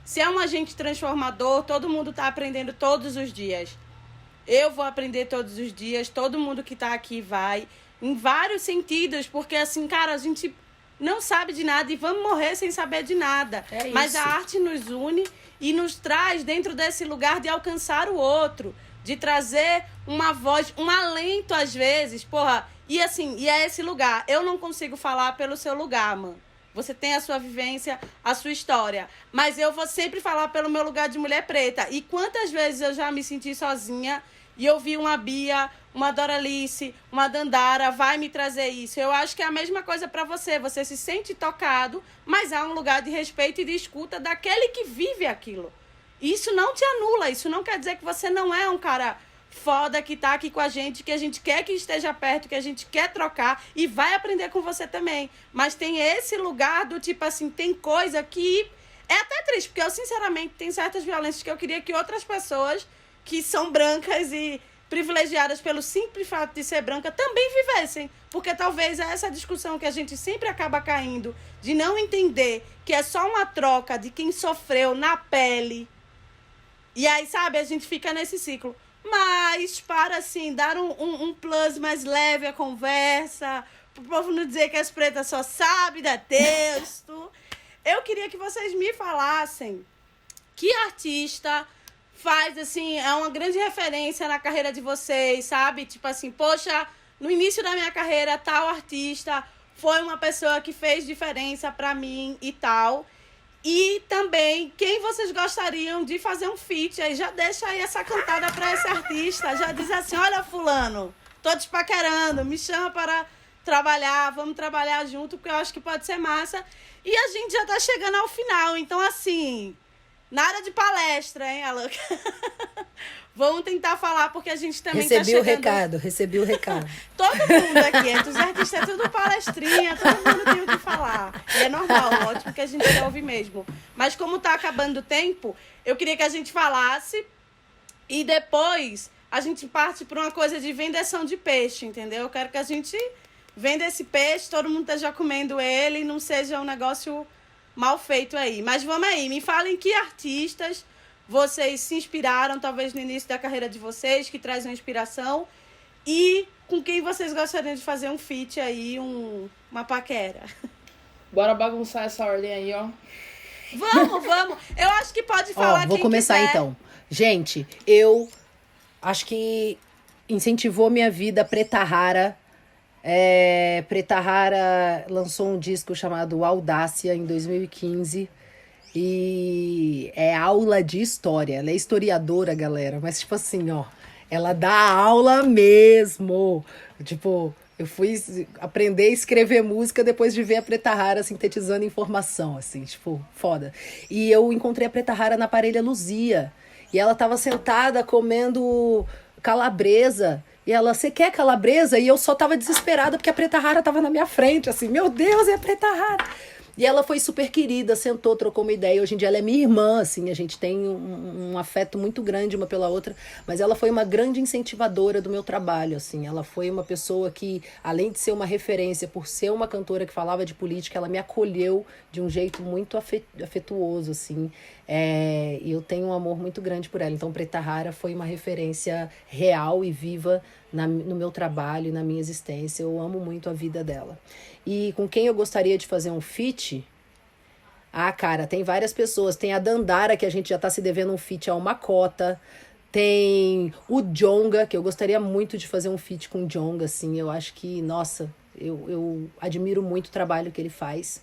se é um agente transformador, todo mundo tá aprendendo todos os dias. Eu vou aprender todos os dias, todo mundo que tá aqui vai, em vários sentidos, porque assim, cara, a gente não sabe de nada e vamos morrer sem saber de nada. Mas a arte nos une e nos traz dentro desse lugar de alcançar o outro, de trazer uma voz, um alento às vezes, porra. E assim, e é esse lugar. Eu não consigo falar pelo seu lugar, mano. Você tem a sua vivência, a sua história. Mas eu vou sempre falar pelo meu lugar de mulher preta. E quantas vezes eu já me senti sozinha e eu vi uma Bia, uma Doralice, uma Dandara, vai me trazer isso. Eu acho que é a mesma coisa para você. Você se sente tocado, mas há um lugar de respeito e de escuta daquele que vive aquilo. Isso não te anula. Isso não quer dizer que você não é um cara foda que tá aqui com a gente quer que esteja perto, que a gente quer trocar e vai aprender com você também. Mas tem esse lugar do tipo assim, tem coisa que é até triste, porque eu sinceramente tem certas violências que eu queria que outras pessoas que são brancas e privilegiadas pelo simples fato de ser branca também vivessem. Porque talvez é essa discussão que a gente sempre acaba caindo, de não entender que é só uma troca de quem sofreu na pele. E aí, sabe, a gente fica nesse ciclo. Mas para, assim, dar um plus mais leve à conversa, pro povo não dizer que as pretas só sabem dar texto, eu queria que vocês me falassem que artista faz, assim, é uma grande referência na carreira de vocês, sabe? Tipo assim, poxa, no início da minha carreira, tal artista foi uma pessoa que fez diferença pra mim e tal. E também, quem vocês gostariam de fazer um feat? Aí já deixa aí essa cantada pra esse artista. Já diz assim, olha fulano, tô te paquerando, me chama para trabalhar, vamos trabalhar junto, porque eu acho que pode ser massa. E a gente já tá chegando ao final, então assim, nada de palestra, hein, Alô? Vamos tentar falar, porque a gente também Recebi o recado. Todo mundo aqui, entre os artistas, é tudo palestrinha, todo mundo tem o que falar. E é normal, ótimo que a gente ouve mesmo. Mas como tá acabando o tempo, eu queria que a gente falasse e depois a gente parte para uma coisa de vendação de peixe, entendeu? Eu quero que a gente venda esse peixe, todo mundo esteja comendo ele e não seja um negócio mal feito aí. Mas vamos aí, me falem que artistas vocês se inspiraram, talvez no início da carreira de vocês, que traz uma inspiração, e com quem vocês gostariam de fazer um feat aí, uma paquera. Bora bagunçar essa ordem aí, ó. Vamos. Eu acho que pode falar. Vou começar quiser. Então. Gente, eu acho que incentivou minha vida Preta Rara. Preta Rara lançou um disco chamado Audácia em 2015. E é aula de história. Ela é historiadora, galera. Mas, tipo assim, ó, ela dá aula mesmo. Tipo, eu fui aprender a escrever música depois de ver a Preta Rara sintetizando informação, assim, tipo, foda. E eu encontrei a Preta Rara na Parelha Luzia. E ela tava sentada comendo calabresa. E ela, você quer calabresa? E eu só tava desesperada porque a Preta Rara tava na minha frente, assim, meu Deus, é a Preta Rara. E ela foi super querida, sentou, trocou uma ideia. Hoje em dia ela é minha irmã, assim, a gente tem um afeto muito grande uma pela outra. Mas ela foi uma grande incentivadora do meu trabalho, assim. Ela foi uma pessoa que, além de ser uma referência, por ser uma cantora que falava de política, ela me acolheu de um jeito muito afetuoso, assim. E eu tenho um amor muito grande por ela. Então, Preta Rara foi uma referência real e viva no meu trabalho e na minha existência. Eu amo muito a vida dela. E com quem eu gostaria de fazer um feat? Cara, tem várias pessoas. Tem a Dandara, que a gente já tá se devendo um feat a uma cota. Tem o Djonga, que eu gostaria muito de fazer um feat com o Djonga, assim. Eu acho que, nossa, eu admiro muito o trabalho que ele faz.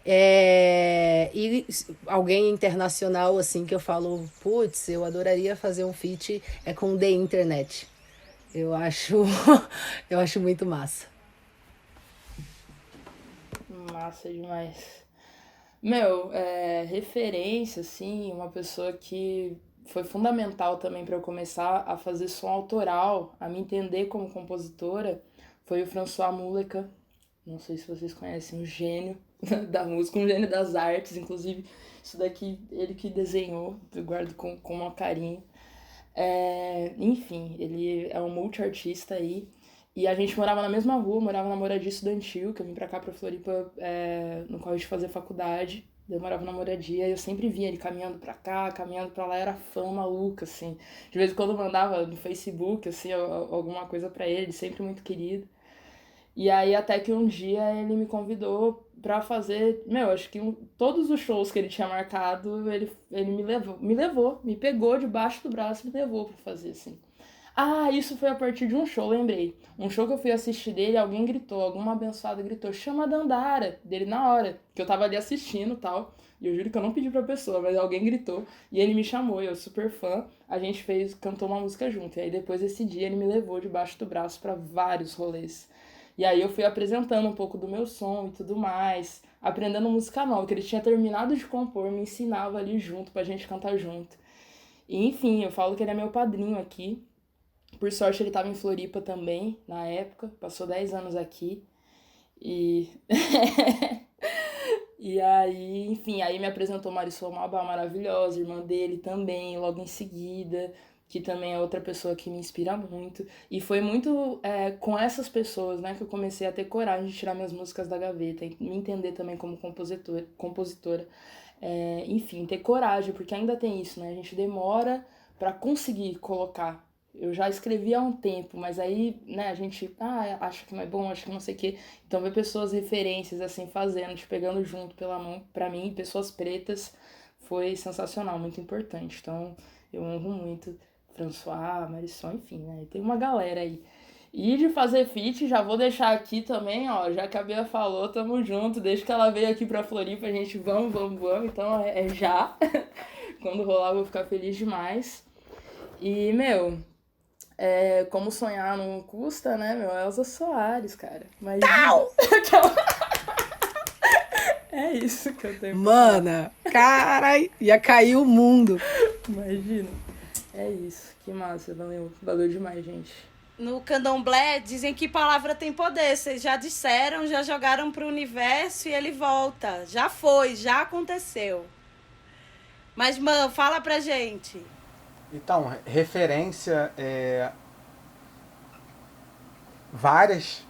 E alguém internacional, assim, que eu falo, putz, eu adoraria fazer um feat com The Internet. Eu acho muito massa. Massa demais. Referência, assim, uma pessoa que foi fundamental também para eu começar a fazer som autoral, a me entender como compositora, foi o François Muleka. Não sei se vocês conhecem, um gênio da música, um gênio das artes, inclusive isso daqui ele que desenhou, eu guardo com um carinho. Enfim, ele é um multiartista aí. E a gente morava na mesma rua, morava na moradia estudantil, que eu vim pra cá, pra Floripa, no colégio fazer faculdade. Eu morava na moradia e eu sempre via ele caminhando pra cá, caminhando pra lá, era fã maluca, assim. De vez em quando eu mandava no Facebook, assim, alguma coisa pra ele, sempre muito querido. E aí até que um dia ele me convidou pra fazer, acho que todos os shows que ele tinha marcado, ele me pegou debaixo do braço e me levou pra fazer, assim. Ah, isso foi a partir de um show, lembrei. Um show que eu fui assistir dele, alguém gritou, alguma abençoada gritou, chama a Dandara, dele na hora, que eu tava ali assistindo e tal. E eu juro que eu não pedi pra pessoa, mas alguém gritou, e ele me chamou, eu super fã, a gente cantou uma música junto. E aí depois desse dia ele me levou debaixo do braço pra vários rolês. E aí eu fui apresentando um pouco do meu som e tudo mais, aprendendo música nova, que ele tinha terminado de compor, me ensinava ali junto pra gente cantar junto. E enfim, eu falo que ele é meu padrinho aqui. Por sorte, ele estava em Floripa também, na época. Passou 10 anos aqui. E... e aí, enfim, aí me apresentou Marisol Mabá, maravilhosa, irmã dele também, logo em seguida, que também é outra pessoa que me inspira muito. E foi muito com essas pessoas, né, que eu comecei a ter coragem de tirar minhas músicas da gaveta, e me entender também como compositora. Enfim, ter coragem, porque ainda tem isso, né? A gente demora para conseguir colocar. Eu já escrevi há um tempo, mas aí, né, a gente acha que não é bom, acha que não sei o quê. Então ver pessoas referências, assim, fazendo, te pegando junto pela mão, pra mim, pessoas pretas, foi sensacional, muito importante. Então eu honro muito François, Marisol, enfim, né, tem uma galera aí. E de fazer feat, já vou deixar aqui também, ó, já que a Bia falou, tamo junto, desde que ela veio aqui pra Floripa, a gente vamos, então já. Quando rolar eu vou ficar feliz demais. E, como sonhar não custa, né, Elza Soares, cara. Mas é isso que eu tenho. Mana, carai, ia cair o mundo. Imagina. É isso, que massa, valeu demais, gente. No candomblé, dizem que palavra tem poder. Vocês já disseram, já jogaram pro universo e ele volta. Já foi, já aconteceu. Mas, fala pra gente. Então, referência várias,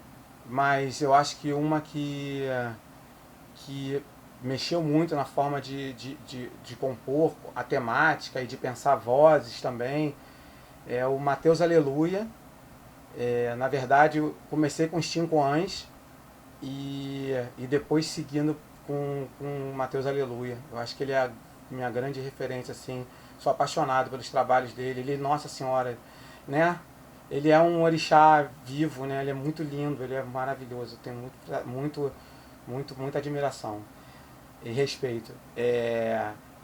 mas eu acho que uma que mexeu muito na forma de compor a temática e de pensar vozes também é o Mateus Aleluia. Na verdade, eu comecei com Cinco Anjos e depois seguindo com o Mateus Aleluia. Eu acho que ele é a minha grande referência, assim. Sou apaixonado pelos trabalhos dele. Ele, Nossa Senhora, né? Ele é um orixá vivo, né? Ele é muito lindo, ele é maravilhoso. Eu tenho muita admiração e respeito.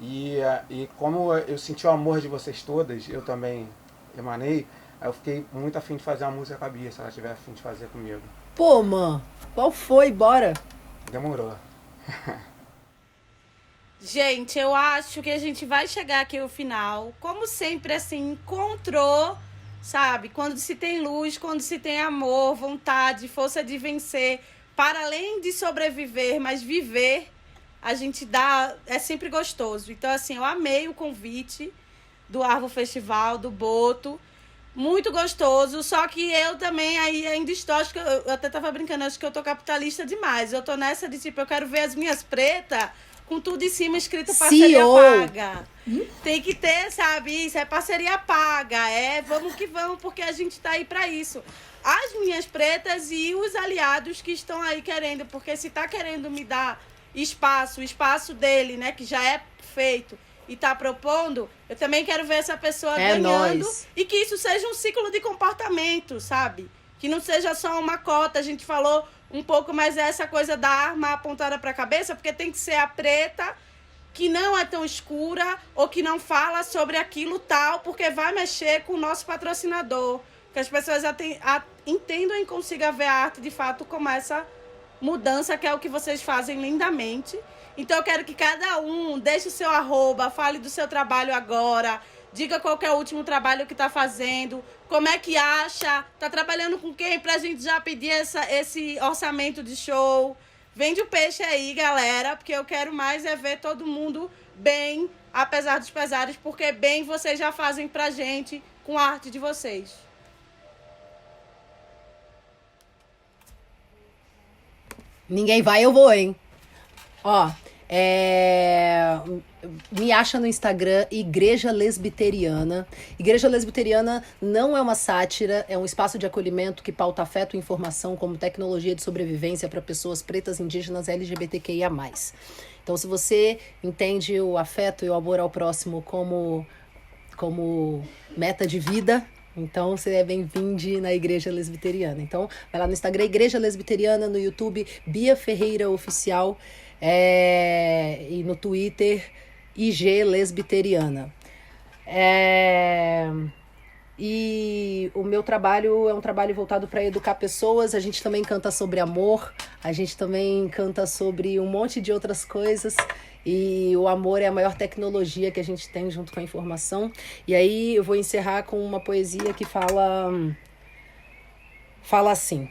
E como eu senti o amor de vocês todas, eu também emanei, aí eu fiquei muito afim de fazer uma música com a Bia, se ela tiver afim de fazer comigo. Pô, mano, qual foi? Bora! Demorou. Gente, eu acho que a gente vai chegar aqui ao final. Como sempre, assim, encontrou, sabe? Quando se tem luz, quando se tem amor, vontade, força de vencer, para além de sobreviver, mas viver, a gente dá... É sempre gostoso. Então, assim, eu amei o convite do Arvo Festival, do Boto. Muito gostoso, só que eu também ainda estou, acho que eu até tava brincando, acho que eu tô capitalista demais. Eu tô nessa de, tipo, eu quero ver as minhas pretas com tudo em cima escrito parceria paga. Tem que ter, sabe, isso é parceria paga, vamos que vamos, porque a gente tá aí pra isso. As minhas pretas e os aliados que estão aí querendo, porque se tá querendo me dar espaço, o espaço dele, né, que já é feito, e tá propondo, eu também quero ver essa pessoa ganhando. Nóis. E que isso seja um ciclo de comportamento, sabe? Que não seja só uma cota. A gente falou um pouco mais essa coisa da arma apontada pra cabeça, porque tem que ser a preta que não é tão escura ou que não fala sobre aquilo tal, porque vai mexer com o nosso patrocinador. Que as pessoas entendam e consigam ver a arte de fato como essa mudança, que é o que vocês fazem lindamente. Então eu quero que cada um deixe o seu arroba, fale do seu trabalho agora, diga qual que é o último trabalho que está fazendo, como é que acha, está trabalhando com quem, pra gente já pedir esse orçamento de show. Vende o peixe aí, galera, porque eu quero mais é ver todo mundo bem, apesar dos pesares, porque bem vocês já fazem pra gente com a arte de vocês. Ninguém vai, eu vou, hein? Ó, me acha no Instagram, Igreja Lesbiteriana. Igreja Lesbiteriana não é uma sátira, é um espaço de acolhimento que pauta afeto e informação como tecnologia de sobrevivência para pessoas pretas, indígenas, LGBTQIA+. Então, se você entende o afeto e o amor ao próximo como meta de vida, então você é bem-vindo na Igreja Lesbiteriana. Então, vai lá no Instagram, Igreja Lesbiteriana, no YouTube, Bia Ferreira Oficial, e no Twitter, IG Lesbiteriana. E o meu trabalho é um trabalho voltado para educar pessoas. A gente também canta sobre amor, a gente também canta sobre um monte de outras coisas. E o amor é a maior tecnologia que a gente tem junto com a informação. E aí eu vou encerrar com uma poesia que fala assim: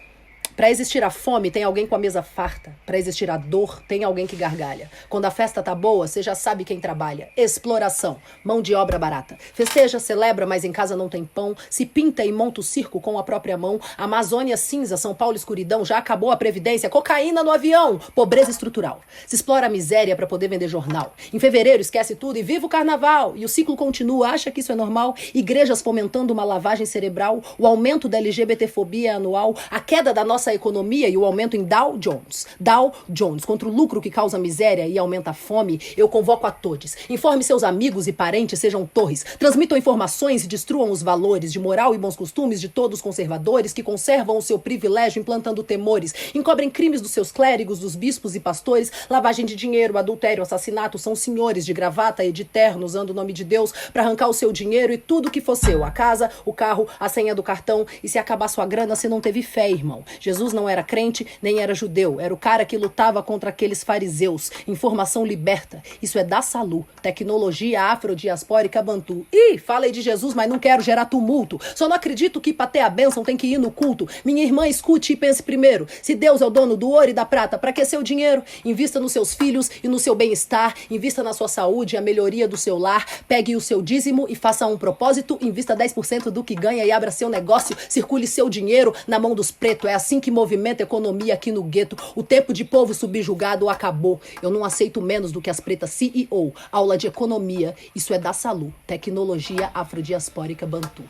para existir a fome, tem alguém com a mesa farta. Para existir a dor, tem alguém que gargalha. Quando a festa tá boa, você já sabe quem trabalha. Exploração, mão de obra barata. Festeja, celebra, mas em casa não tem pão. Se pinta e monta o circo com a própria mão. Amazônia cinza, São Paulo escuridão. Já acabou a previdência, cocaína no avião. Pobreza estrutural. Se explora a miséria para poder vender jornal. Em fevereiro esquece tudo e viva o carnaval. E o ciclo continua, acha que isso é normal? Igrejas fomentando uma lavagem cerebral. O aumento da LGBTfobia é anual. A queda da nossa economia e o aumento em Dow Jones. Dow Jones, contra o lucro que causa miséria e aumenta a fome, eu convoco a todos. Informe seus amigos e parentes, sejam torres. Transmitam informações e destruam os valores de moral e bons costumes de todos os conservadores que conservam o seu privilégio implantando temores. Encobrem crimes dos seus clérigos, dos bispos e pastores. Lavagem de dinheiro, adultério, assassinato. São senhores de gravata e de terno usando o nome de Deus para arrancar o seu dinheiro e tudo que for seu. A casa, o carro, a senha do cartão. E se acabar sua grana, você não teve fé, irmão. Jesus não era crente, nem era judeu. Era o cara que lutava contra aqueles fariseus. Informação liberta. Isso é da Salu. Tecnologia afrodiaspórica bantu. Ih, falei de Jesus, mas não quero gerar tumulto. Só não acredito que pra ter a bênção tem que ir no culto. Minha irmã, escute e pense primeiro. Se Deus é o dono do ouro e da prata, pra que seu dinheiro? Invista nos seus filhos e no seu bem-estar. Invista na sua saúde e a melhoria do seu lar. Pegue o seu dízimo e faça um propósito. Invista 10% do que ganha e abra seu negócio. Circule seu dinheiro na mão dos pretos. É assim que movimenta a economia aqui no gueto. O tempo de povo subjugado acabou. Eu não aceito menos do que as pretas CEO. Aula de economia. Isso é da Salu. Tecnologia afrodiaspórica bantu.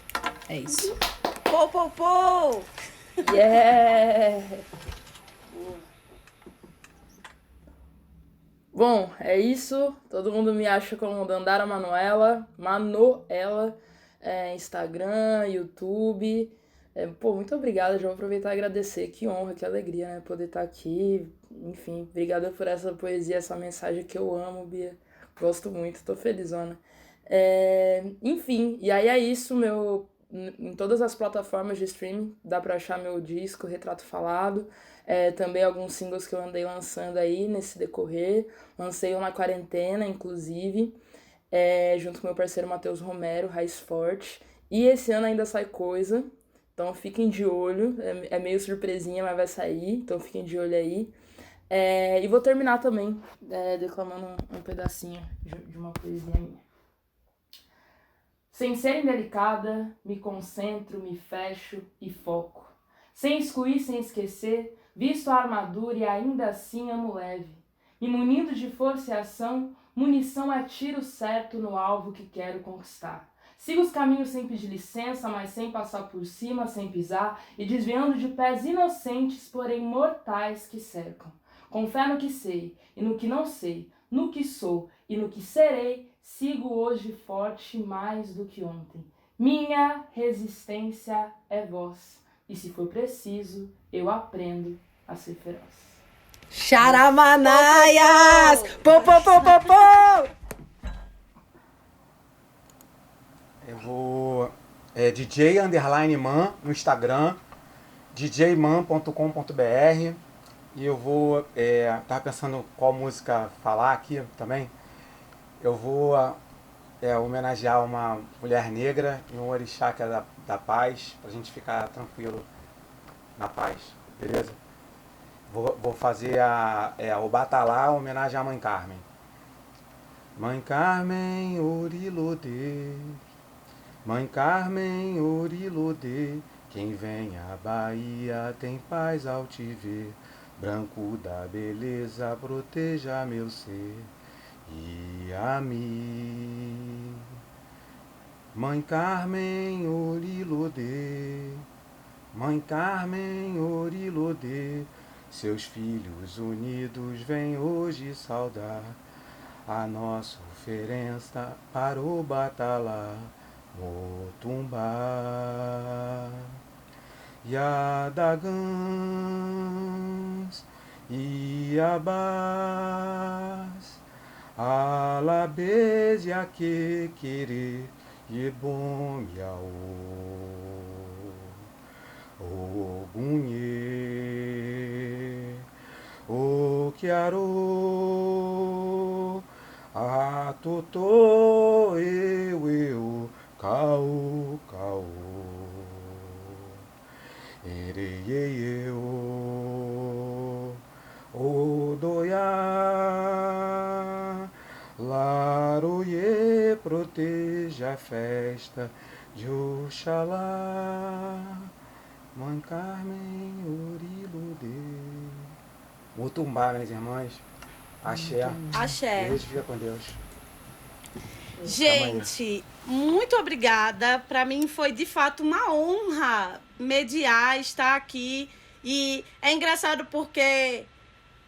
É isso. Pô, pô, pô! Yeah! Bom, é isso. Todo mundo me acha como Dandara Manuela. Instagram, YouTube. Muito obrigada. Já vou aproveitar e agradecer. Que honra, que alegria, né? Poder estar aqui. Enfim, obrigada por essa poesia, essa mensagem que eu amo, Bia. Gosto muito, tô felizona. Enfim, e aí é isso, em todas as plataformas de streaming dá pra achar meu disco Retrato Falado, também alguns singles que eu andei lançando aí nesse decorrer, lancei um na quarentena, inclusive, junto com meu parceiro Matheus Romero, Raiz Forte, e esse ano ainda sai coisa, então fiquem de olho, é meio surpresinha, mas vai sair, então fiquem de olho aí. E vou terminar também declamando um pedacinho de uma poesia minha. Sem ser indelicada, me concentro, me fecho e foco. Sem excluir, sem esquecer, visto a armadura e ainda assim amo leve. Me munindo de força e ação, munição é tiro certo no alvo que quero conquistar. Sigo os caminhos sem pedir licença, mas sem passar por cima, sem pisar, e desviando de pés inocentes, porém mortais que cercam. Com fé no que sei e no que não sei, no que sou e no que serei, sigo hoje forte mais do que ontem. Minha resistência é voz, e se for preciso, eu aprendo a ser feroz. Charamanaias! Pô, pô, pô, pô, pô! Eu vou... DJ_man no Instagram, djman.com.br. E eu vou. Tava pensando qual música falar aqui também. Eu vou homenagear uma mulher negra e um orixá que é da paz, pra gente ficar tranquilo na paz, beleza? Vou fazer o Batalá, homenagem à Mãe Carmen. Mãe Carmen, Orilodê, Mãe Carmen, Orilodê, quem vem à Bahia tem paz ao te ver. Branco da beleza, proteja meu ser e a mim. Mãe Carmen, Orilodê, Mãe Carmen, Orilodê, seus filhos unidos vêm hoje saudar a nossa oferenda para o Batalá, Motumbá. Yadagãs, Iabás, Alabês, Yaquequerê, Yebom-Yaô, Ogunhê, Oquiarô, Atotô, Eueu, Caô, Caô. Ereieiô, Odoiá, Laroiê, proteja a festa de Oxalá, Mãe Carmen, Orilodê. Motumbá, minhas irmãs. Axé. Axé. Beijo, fica com Deus. Gente, muito obrigada. Para mim foi de fato uma honra mediar, estar aqui. E é engraçado porque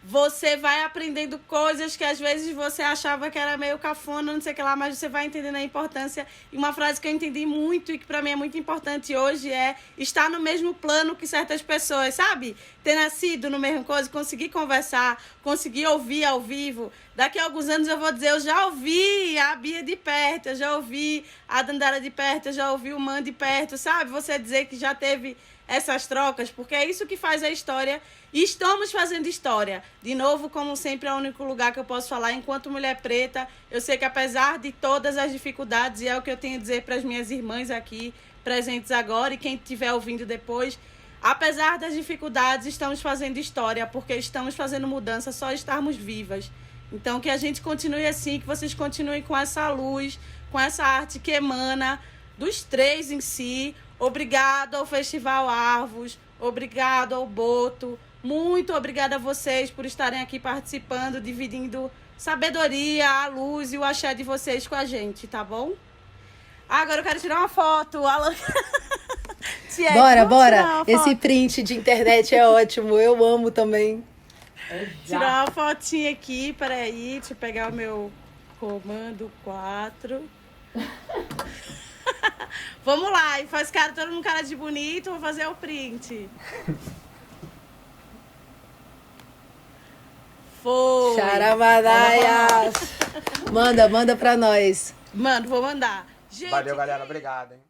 você vai aprendendo coisas que às vezes você achava que era meio cafona, não sei o que lá, mas você vai entendendo a importância. E uma frase que eu entendi muito e que pra mim é muito importante hoje é estar no mesmo plano que certas pessoas, sabe? Ter nascido no mesmo coisa, conseguir conversar, conseguir ouvir ao vivo. Daqui a alguns anos eu vou dizer, eu já ouvi a Bia de perto, eu já ouvi a Dandara de perto, eu já ouvi o Man de perto, sabe? Você dizer que já teve essas trocas, porque é isso que faz a história. E estamos fazendo história. De novo, como sempre, é o único lugar que eu posso falar. Enquanto mulher preta, eu sei que apesar de todas as dificuldades, e é o que eu tenho a dizer para as minhas irmãs aqui, presentes agora, e quem estiver ouvindo depois, apesar das dificuldades, estamos fazendo história, porque estamos fazendo mudança, só estarmos vivas. Então, que a gente continue assim, que vocês continuem com essa luz, com essa arte que emana dos três em si. Obrigado ao Festival Arvos, obrigado ao Boto, muito obrigada a vocês por estarem aqui participando, dividindo sabedoria, a luz e o axé de vocês com a gente, tá bom? Agora eu quero tirar uma foto, Alan. Tiete, bora. Esse print de internet é ótimo, eu amo também. Tirar uma fotinha aqui, peraí, deixa eu pegar o meu comando 4. Vamos lá, e faz todo mundo cara de bonito, vou fazer o print. Foi. Charamadaias. Manda pra nós. Mano, vou mandar. Gente, valeu, galera. Obrigado, hein?